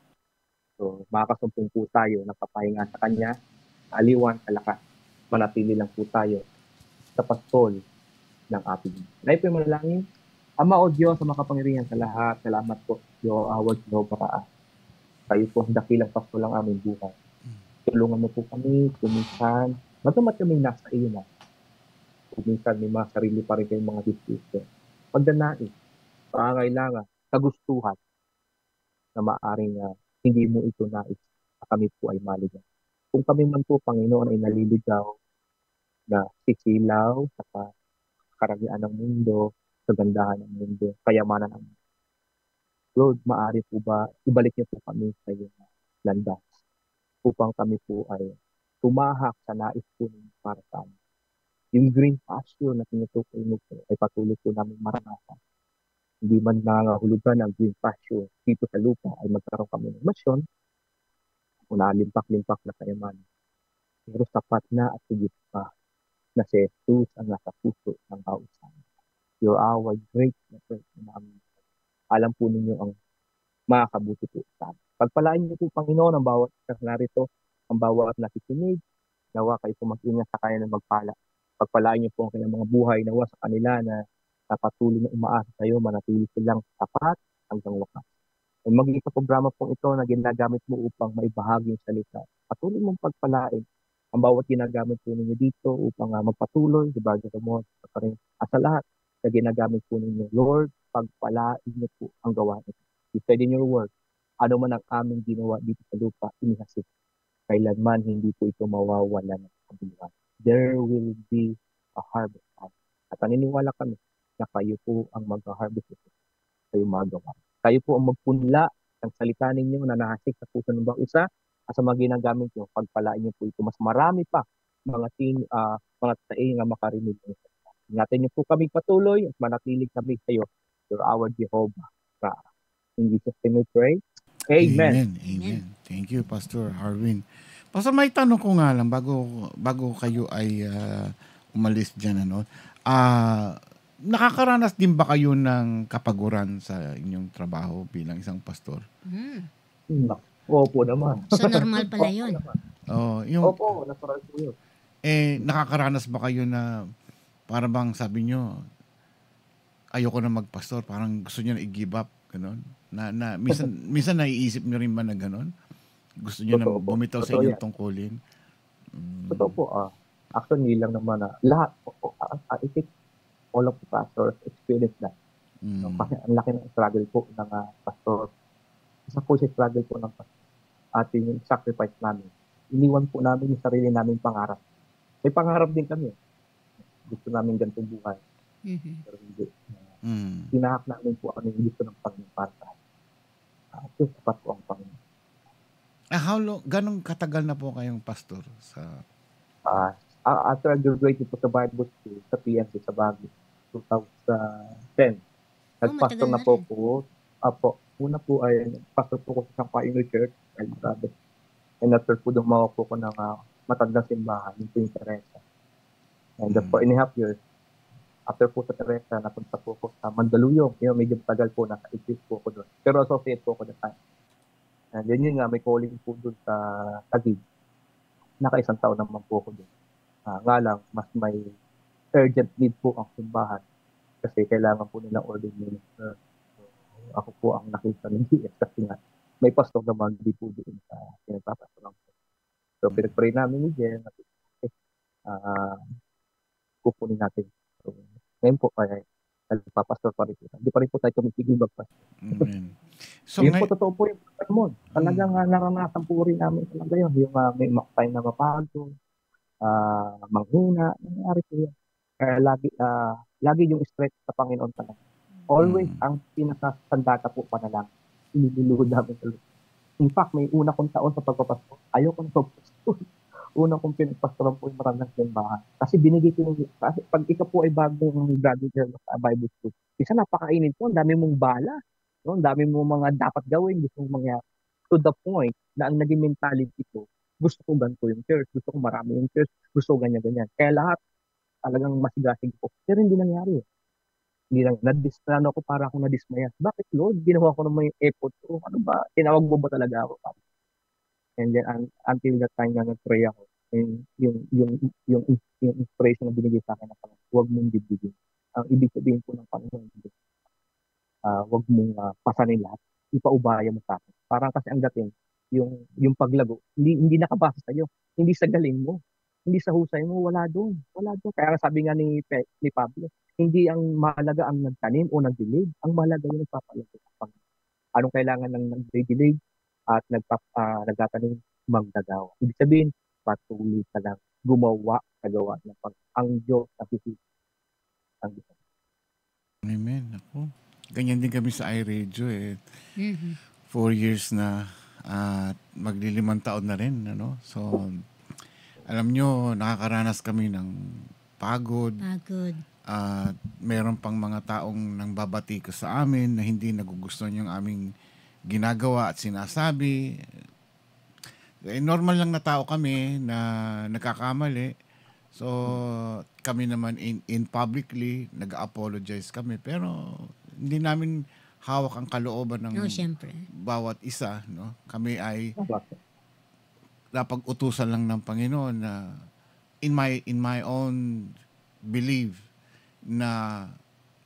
So, makakasumpong po tayo na papahinga sa Kanya, aliwan, kalakas. Manatili lang po tayo sa pastol ng ating. Dahil po yung manalangin, Ama o Diyos, sa makapangyarihan sa lahat, salamat po, our Jehovah Ra'a. Kayo po ang dakilang pastol ng aming buhay. Tulungan mo po kami, kuminsan, magamat kami nasa iyo na. Kuminsan may mga sarili pa rin kayong mga diskusyon. Pagdanais, pangangailangan, kagustuhan, na maaring hindi mo ito nais na kami po ay maligaw. Kung kami man po, Panginoon, ay naliligaw na sisilaw sa karagian ng mundo, kagandahan ng mundo, kayamanan ng mundo. Lord, maaari po ba, ibalik niyo po kami sa iyong landas upang kami po ay tumahak sa nais po ninyo para sa amin. Yung green pasture na tinutukoy mo po ay patuloy po namin maranasan. Hindi man nangangahulugan ng green pasture dito sa lupa ay magkaroon kami ng masyon o nalimpak-limpak na kayamanan. Pero sapat na at higit pa na si Jesus ang nasa puso ng kausan. You're our great shepherd na amin. Alam po ninyo ang makakabuti po sa amin. Pagpalain niyo po, Panginoon, ang bawat narito, ang bawat nakikinig, nawa kayo po mag-ingat sa kanya ng magpala. Pagpalain niyo po ang kanyang mga buhay, nawa sa kanila na patuloy na umaasa sa iyo, manatili silang tapat hanggang wakas. Ang magiging sa programa pong ito na ginagamit mo upang maibahagi yung salita. Patuloy mong pagpalain ang bawat ginagamit po ninyo dito upang magpatuloy, diba, sa lahat na ginagamit po ninyo. Lord, pagpalain niyo po ang gawa nito. You said in your word, ano man ang aming ginawa dito sa lupa, inihasik. Kailanman hindi po ito mawawala ng kabuhay. There will be a harvest. At naniniwala kami na kayo po ang mag-harvest ito. Kayo magawa. Kayo po ang magpunla ng salita ninyo na nahasik sa puso ng bawat isa at sa mga ginagamit nyo, pagpalain nyo po ito. Mas marami pa mga taing na makarinig ng salita. Ingatan nyo po kami patuloy at manatilig kami sa iyo. You're our Jehovah. In Jesus' name we pray. Amen. Amen. Thank you, Pastor Harwin. Pastor, may tanong ko nga lang bago kayo ay umalis dyan. Nakakaranas din ba kayo ng kapaguran sa inyong trabaho bilang isang pastor? Opo naman. So normal pala yun. Opo, natural po yun. Nakakaranas ba kayo na para bang sabi nyo, ayoko na magpastor, parang gusto nyo na i-give up, gano'n? Minsan naiisip nyo rin ba na gano'n? Gusto nyo na bumitaw sa inyong tungkulin? Totoo po. Actually, lang naman lahat. I think all of the pastors experience that. Kasi ang laki ng struggle po ng pastor. Isa po si struggle po ng pastor. At yung sacrifice namin. Iniwan po namin yung sarili namin pangarap. May pangarap din kami. Gusto namin ganitong buhay. Pero hindi. Tinahak namin po ano yung gusto ng Panginoon para sa akin. Ito sapat po ang Panginoon. Ganong katagal na po kayong pastor sa... After I graduated po sa Bible School, sa PNC sa Baguio, 2010. Nagpastor na po po. Apo, una po ay pastor po ko sa Isang Pioneer Church. And after po dumawa po ko ng matandang simbahan, yung po yung Teresa. And for 1.5 years, after po sa Teresa, napunta po ko sa Mandaluyong. Yung medyo tagal po, naka-exist po ko doon. Pero associate po ko the time. And yun nga, may calling po doon sa Taguig. Naka-1 taon naman po ko doon. Nga lang, mas may urgent need po ang simbahan kasi kailangan po nilang ordained minister. So, ako po ang nakita ng DS kasi nga may pastor naman di po doon sa pinagpapasalang po. So, pinag-pray namin ni Jen at kukunin natin. So, ngayon po, kaya nagpapastor pa rin po. Hindi pa rin po tayo tumitigil magpastor. So, yun po, totoo po yung sermon. Talagang naranasan po rin namin talaga yun. Yung may time na mapagod, manghina, nangyari po yun. Kaya lagi yung stress sa Panginoon talaga. Always ang pinakasandata po panalangin. Iniluluhod namin talaga. In fact, may una kong taon sa pagpapastor. Ayoko na pagpastor. Una kong pinagpastoran po yung maraming simbahan. Kasi binigay ko yung, kasi pag ikaw po ay bagong graduate sa Bible School, isa napakainit po, ang dami mong bala. No? Ang dami mong mga dapat gawin, gusto mong mangyari. To the point na ang naging mentality ko, gusto ko ganito yung church, gusto ko marami yung church, gusto ko ganyan-ganyan. Kaya lahat talagang masigasig ko. Pero hindi nangyari. Hindi lang, nadismaya ako, para akong nadismaya. Bakit, Lord? Ginawa ko naman yung effort ko. Ano ba? Tinawag mo ba talaga ako? And then, until that time na nag-pray ako, yung inspiration na binigay sa akin na Panginoon, huwag mong dibdibin. Ang ibig sabihin po ng Panginoon, huwag mong pasanin lahat. Ipaubaya mo sa akin. Parang kasi ang dating, yung paglago, hindi nakabasa sa iyo, hindi sa galing mo, hindi sa husay mo, wala doon. Kaya sabi nga ni Pablo, hindi ang mahalaga ang nagtanim o nagdilig, ang mahalaga yung nagpapalago sa Panginoon. Anong kailangan ng nagdilig at nagtatanim, magdagawa. Ibig sabihin, patuloy ka lang gumawa sa gawa ng Panginoon. Ang Diyos na sisisi. Amen. Ako. Ganyan din kami sa iRadio eh. 4 years na at magli5 taon na rin. Ano? So, alam nyo, nakakaranas kami ng pagod. At meron pang mga taong nang babati ko sa amin na hindi nagugustuhan yung aming ginagawa at sinasabi. Normal lang na tao kami na nagkakamali. So, kami naman in publicly, nag-apologize kami. Pero, hindi namin hawak ang kalooban ng bawat isa. No? Kami ay napag-utusan lang ng Panginoon na in my own belief na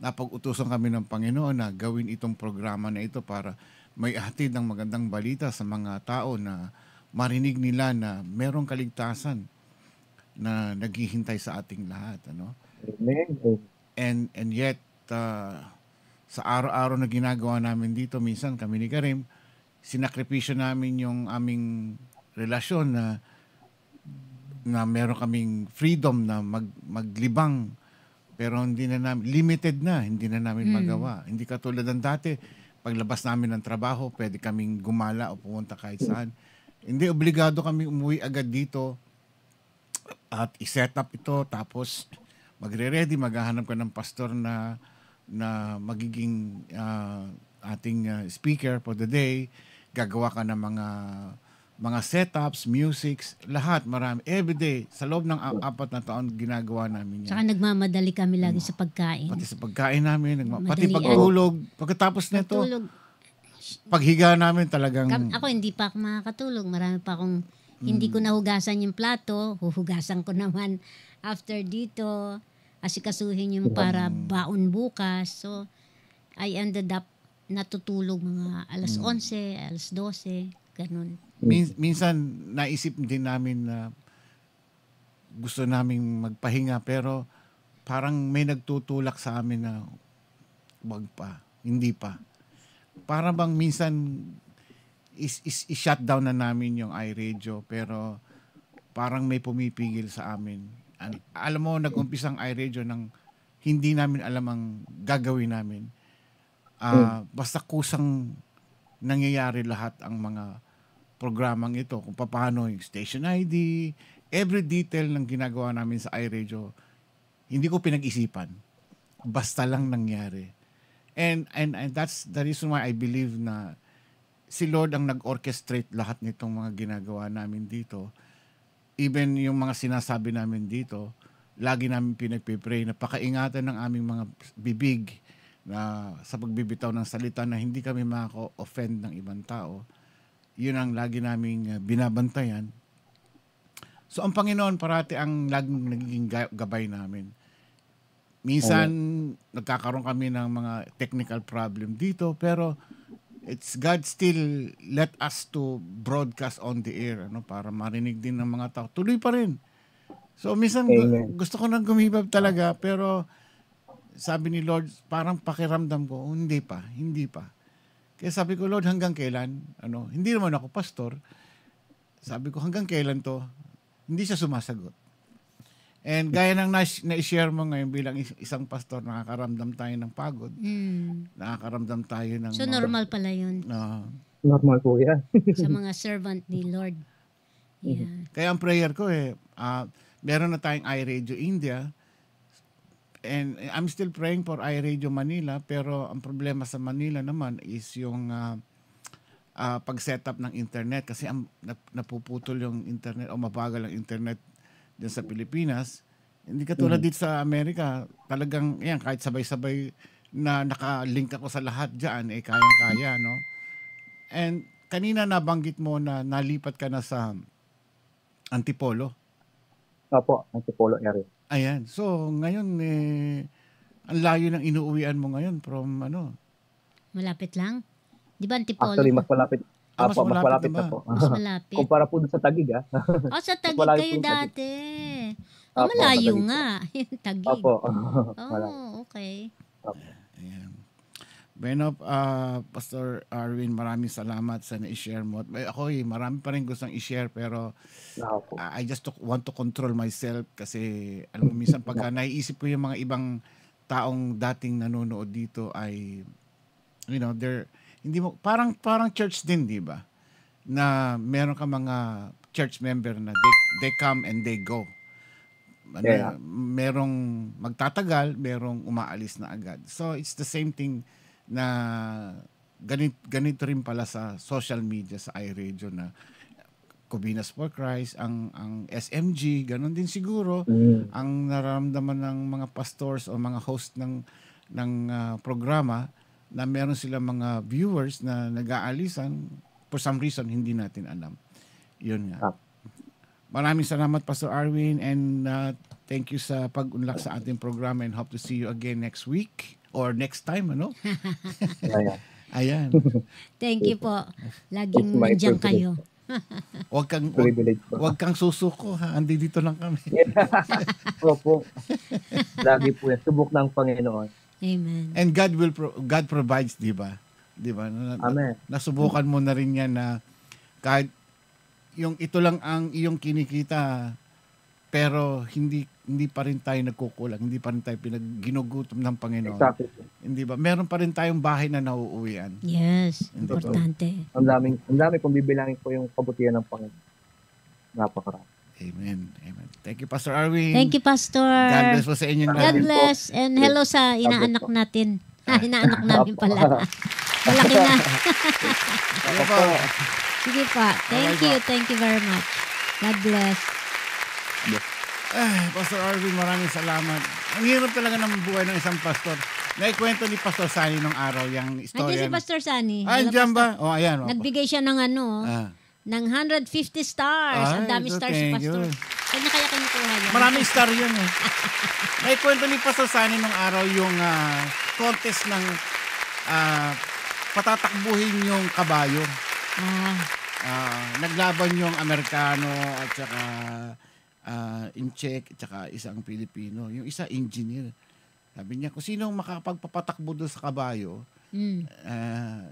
napag-utusan kami ng Panginoon na gawin itong programa na ito para may hatid ng magandang balita sa mga tao na marinig nila na merong kaligtasan na naghihintay sa ating lahat. Ano? Amen. And yet, sa araw-araw na ginagawa namin dito, minsan kami ni Karim, sinakripisyo namin yung aming relasyon na meron kaming freedom na maglibang, pero hindi na namin, limited na, hindi na namin magawa. Hindi katulad ng dati, paglabas namin ng trabaho, pwede kaming gumala o pumunta kahit saan. Hindi, obligado kami umuwi agad dito at i-set up ito, tapos magre-ready, maghahanap ka ng pastor na magiging ating speaker for the day, gagawa ka ng mga setups, musics, lahat, marami. Everyday, sa loob ng 4 na taon, ginagawa namin yan. Saka nagmamadali kami lagi sa pagkain. Pati sa pagkain namin, pati pagtulog. Pagkatapos nito, paghiga namin talagang... Ako, hindi pa ako makakatulog. Marami pa akong, hindi ko nahugasan yung plato, huhugasan ko naman after dito, asikasuhin yung para baon bukas. So, I ended up natutulog mga alas 11, alas 12, ganun. Minsan, naisip din namin na gusto naming magpahinga, pero parang may nagtutulak sa amin na wag pa, hindi pa. Para bang minsan i-shutdown na namin yung iRadio, pero parang may pumipigil sa amin. Alam mo, nag-umpisa ang iRadio nang hindi namin alam ang gagawin namin. Basta kusang nangyayari lahat ang mga programang ito, kung paano yung station ID, every detail ng ginagawa namin sa iRadio, hindi ko pinag-isipan. Basta lang nangyari. And that's the reason why I believe na si Lord ang nag-orchestrate lahat nitong mga ginagawa namin dito. Even yung mga sinasabi namin dito, lagi namin pinagpipray na pakaingatan ng aming mga bibig na sa pagbibitaw ng salita na hindi kami maka-offend ng ibang tao. Yun ang lagi naming binabantayan. So ang Panginoon parati ang laging nagiging gabay namin. Minsan nagkakaroon kami ng mga technical problem dito, pero it's God still let us to broadcast on the air, para marinig din ng mga tao. Tuloy pa rin. So minsan gusto ko nang gumibab talaga, pero sabi ni Lord, parang pakiramdam ko, hindi pa. Kaya sabi ko, Lord, hanggang kailan? Hindi naman ako pastor. Sabi ko, hanggang kailan to? Hindi siya sumasagot. And gaya ng na-share mo ngayon bilang isang pastor, nakakaramdam tayo ng pagod. Nakakaramdam tayo ng... So normal pala yun. Normal po yan. Sa mga servant ni Lord. Yeah. Kaya ang prayer ko meron na tayong iRadio India, and I'm still praying for iRadio Manila, pero ang problema sa Manila naman is yung pag-setup ng internet, kasi napuputol yung internet o mabagal ang internet dyan sa Pilipinas. Hindi katulad dito sa Amerika, talagang kahit sabay-sabay na nakalink ako sa lahat dyan, kayang-kaya, no? And kanina nabanggit mo na nalipat ka na sa Antipolo. Opo, Antipolo area. Ayan. So, ngayon, ang layo ng inuuwian mo ngayon from Malapit lang? Di ba Antipolo? Actually, mas malapit. Mas malapit na po. Mas malapit. Kumpara po sa Tagig, sa Tagig kayo dati. Malayo nga. Yung Tagig. Opo. Okay. Ayan. Bueno, Pastor Arwin, maraming salamat sa na-share mo. Ako marami pa rin gustong i-share, pero I just want to control myself kasi alam mo, minsan pagka naiisip ko yung mga ibang taong dating nanonood dito ay, they're hindi mo parang church din, di ba? Na meron ka mga church member na they come and they go. Merong magtatagal, merong umaalis na agad. So it's the same thing na ganito rin pala sa social media, sa iRadio, na Cubinas for Christ, ang SMG, ganon din siguro ang nararamdaman ng mga pastors o mga host ng programa, na meron silang mga viewers na nag-aalisan for some reason hindi natin alam. Yun nga. Maraming salamat, Pastor Arwin, and thank you sa pag-unlak sa ating programa, and hope to see you again next week or next time, Ayan. Thank you po. Laging nandiyan kayo. Wag kang susuko, ha? Andi dito lang kami. Opo. Lagi po yan. Subok ng Panginoon. Amen. And God provides, di ba? Di ba? Amen. Nasubukan mo na rin yan na kahit yung ito lang ang iyong kinikita, pero hindi pa rin tayo nagkukulang, hindi pa rin tayo ginugutom ng Panginoon. Exactly. Hindi ba? Meron pa rin tayong bahay na nauuwian. Yes, importante. Ang dami kung bibilangin ko yung kabutihan ng Panginoon. Napakarami. Amen. Thank you, Pastor Arwin. Thank you, Pastor. God bless po sa inyong lahat. God bless. And hello sa inaanak natin. Inaanak namin pala. Malaki na. Sige pa. Thank you very much. God bless. Pastor Arwin, maraming salamat. Ang hirap talaga ng buhay ng isang pastor. Naikwento ni Pastor Sani nung araw yung istorya. Andiyan si Pastor Sani. Andiyan ba? Ayan. Nagbigay siya ng ng 150 stars. Ang dami stars si Pastor. Kanya kaya kinukuha yan. Maraming star yun. Naikwento ni Pastor Sani nung araw yung contest ng patatakbuhin yung kabayo. Naglaban yung Amerikano at saka Incheck at saka isang Pilipino. Yung isa engineer. Sabi niya, kung sino makapagpapatakbo doon sa kabayo,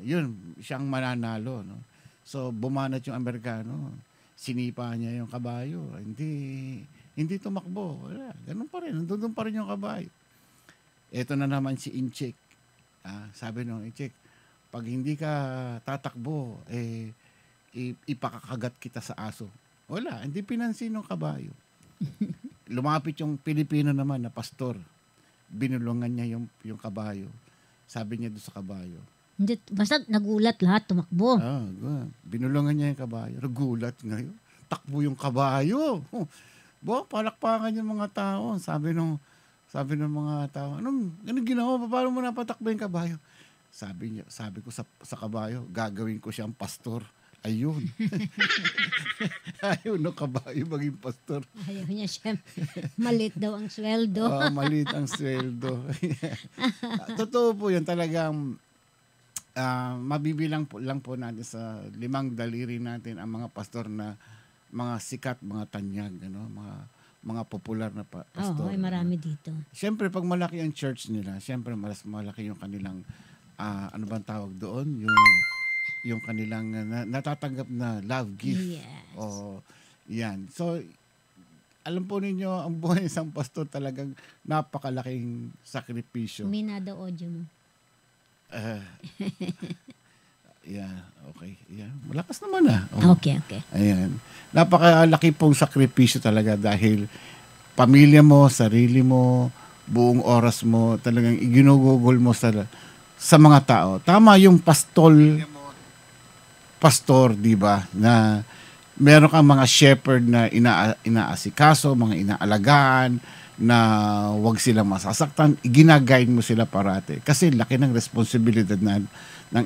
yun, siyang mananalo. No? So, bumanat yung Amerikano. Sinipa niya yung kabayo. Hindi tumakbo. Wala. Ganun pa rin. Nandun pa rin yung kabayo. Ito na naman si Incheck. Sabi nung Incheck, pag hindi ka tatakbo, ipakakagat kita sa aso. Wala. Hindi pinansin ng kabayo. Lumapit yung Pilipino naman na pastor. Binulungan niya yung kabayo. Sabi niya doon sa kabayo. Hindi, basta nagulat lahat, tumakbo. Binulungan niya yung kabayo. Nagulat ngayon. Takbo yung kabayo. Palakpakan yung mga tao. Sabi ng mga tao, anong ginawa? Paano mo napatakbo yung kabayo? Sabi ko sa kabayo, gagawin ko siyang pastor. Ayun. Ayaw no kabayo maging pastor. Ayaw niya siya. Malit daw ang sweldo. Malit ang sweldo. Totoo po yun. Talagang mabibilang lang po natin sa 5 daliri natin ang mga pastor na mga sikat, mga tanyag, mga popular na pastor. Ay marami dito. Siyempre, pag malaki ang church nila, siyempre mas malaki yung kanilang, ano bang tawag doon? Yung kanilang natatanggap na love gift. Yes. Yan. So, alam po ninyo, ang buhay ng isang pastor talagang napakalaking sakripisyo. Minado audio mo. Yeah, okay. Yeah. Malakas naman Okay. Ayan. Napakalaki pong sakripisyo talaga dahil pamilya mo, sarili mo, buong oras mo, talagang iginugugol mo sa mga tao. Tama yung pastor, di ba, na meron kang mga shepherd na inaasikaso, mga inaalagaan, na wag silang masasaktan, ginagayin mo sila parate. Kasi laki ng responsibilidad ng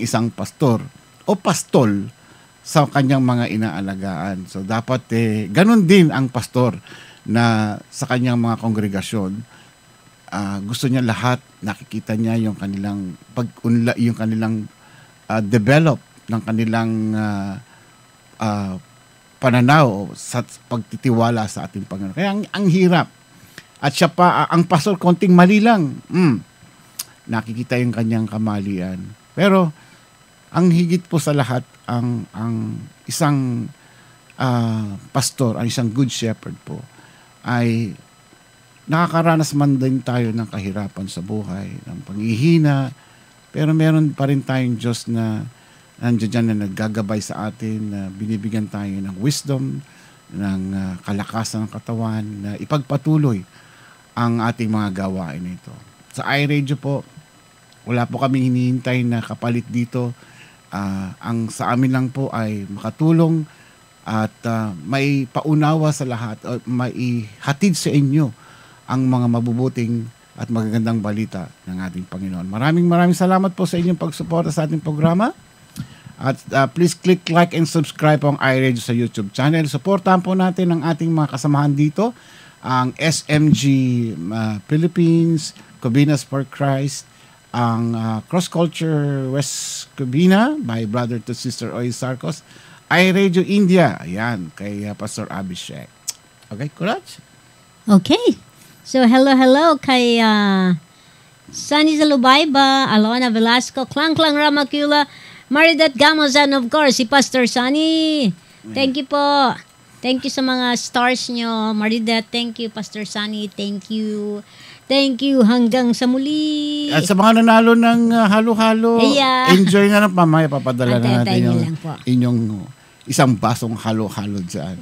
isang pastor o pastol sa kanyang mga inaalagaan. So dapat ganun din ang pastor na sa kanyang mga kongregasyon. Gusto niya lahat, nakikita niya yung kanilang yung kanilang develop ng kanilang pananaw sa pagtitiwala sa ating Panginoon. Kaya ang hirap. At siya pa, ang pastor, konting mali lang. Nakikita yung kanyang kamalian. Pero, ang higit po sa lahat, ang isang pastor, ang isang good shepherd po, ay nakakaranas man din tayo ng kahirapan sa buhay, ng panghihina, pero meron pa rin tayong Diyos na nandiyan dyan na naggagabay sa atin, na binibigyan tayo ng wisdom, ng kalakasan ng katawan, na ipagpatuloy ang ating mga gawain nito. Sa iRadio po, wala po kaming hinihintay na kapalit dito. Ang sa amin lang po ay makatulong at may paunawa sa lahat, o may hatid sa inyo ang mga mabubuting at magagandang balita ng ating Panginoon. Maraming salamat po sa inyong pagsuporta sa ating programa. At please click like and subscribe po ang iRadio sa YouTube channel. Suportahan po natin ang ating mga kasamahan dito, ang SMG Philippines, Cobinas for Christ, ang Cross Culture West Covina by Brother to Sister Oy Sarcos, iRadio India, ayan, kay Pastor Abhishek. Okay, Courage? Okay. So, hello kay Sunny Zalubayba, Alona Velasco, Klang Ramakula, Maridat Gamos, and of course, si Pastor Sunny. Thank you po. Thank you sa mga stars nyo. Maridat, thank you. Pastor Sunny, thank you. Thank you. Hanggang sa muli. At sa mga nanalo ng halo-halo, enjoy nga ng mamaya. Papadala na natin inyong isang basong halo-halo dyan.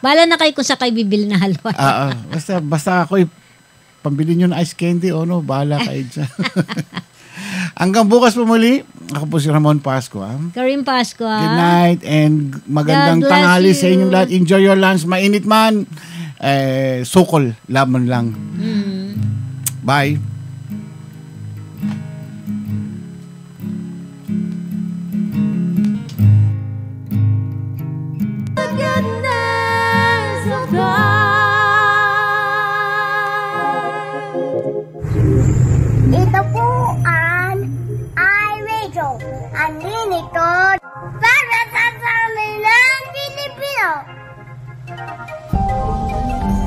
Bala na kayo kung sa kayo bibili na halo-halo. Basta ako'y pambili nyo ng ice candy o bahala kayo dyan. Hanggang bukas po muli, ako po si Ramon Pascua. Karim Pascua. Good night and magandang tanghali sa inyong lahat. Enjoy your lunch. Mainit man, sukol, laban lang. Bye. The goodness of God. Ito po ang iRadio, ang lingkod para sa samilang Pilipino.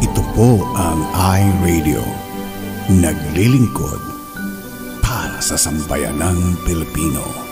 Ito po ang iRadio, naglilingkod para sa sambayanang Pilipino.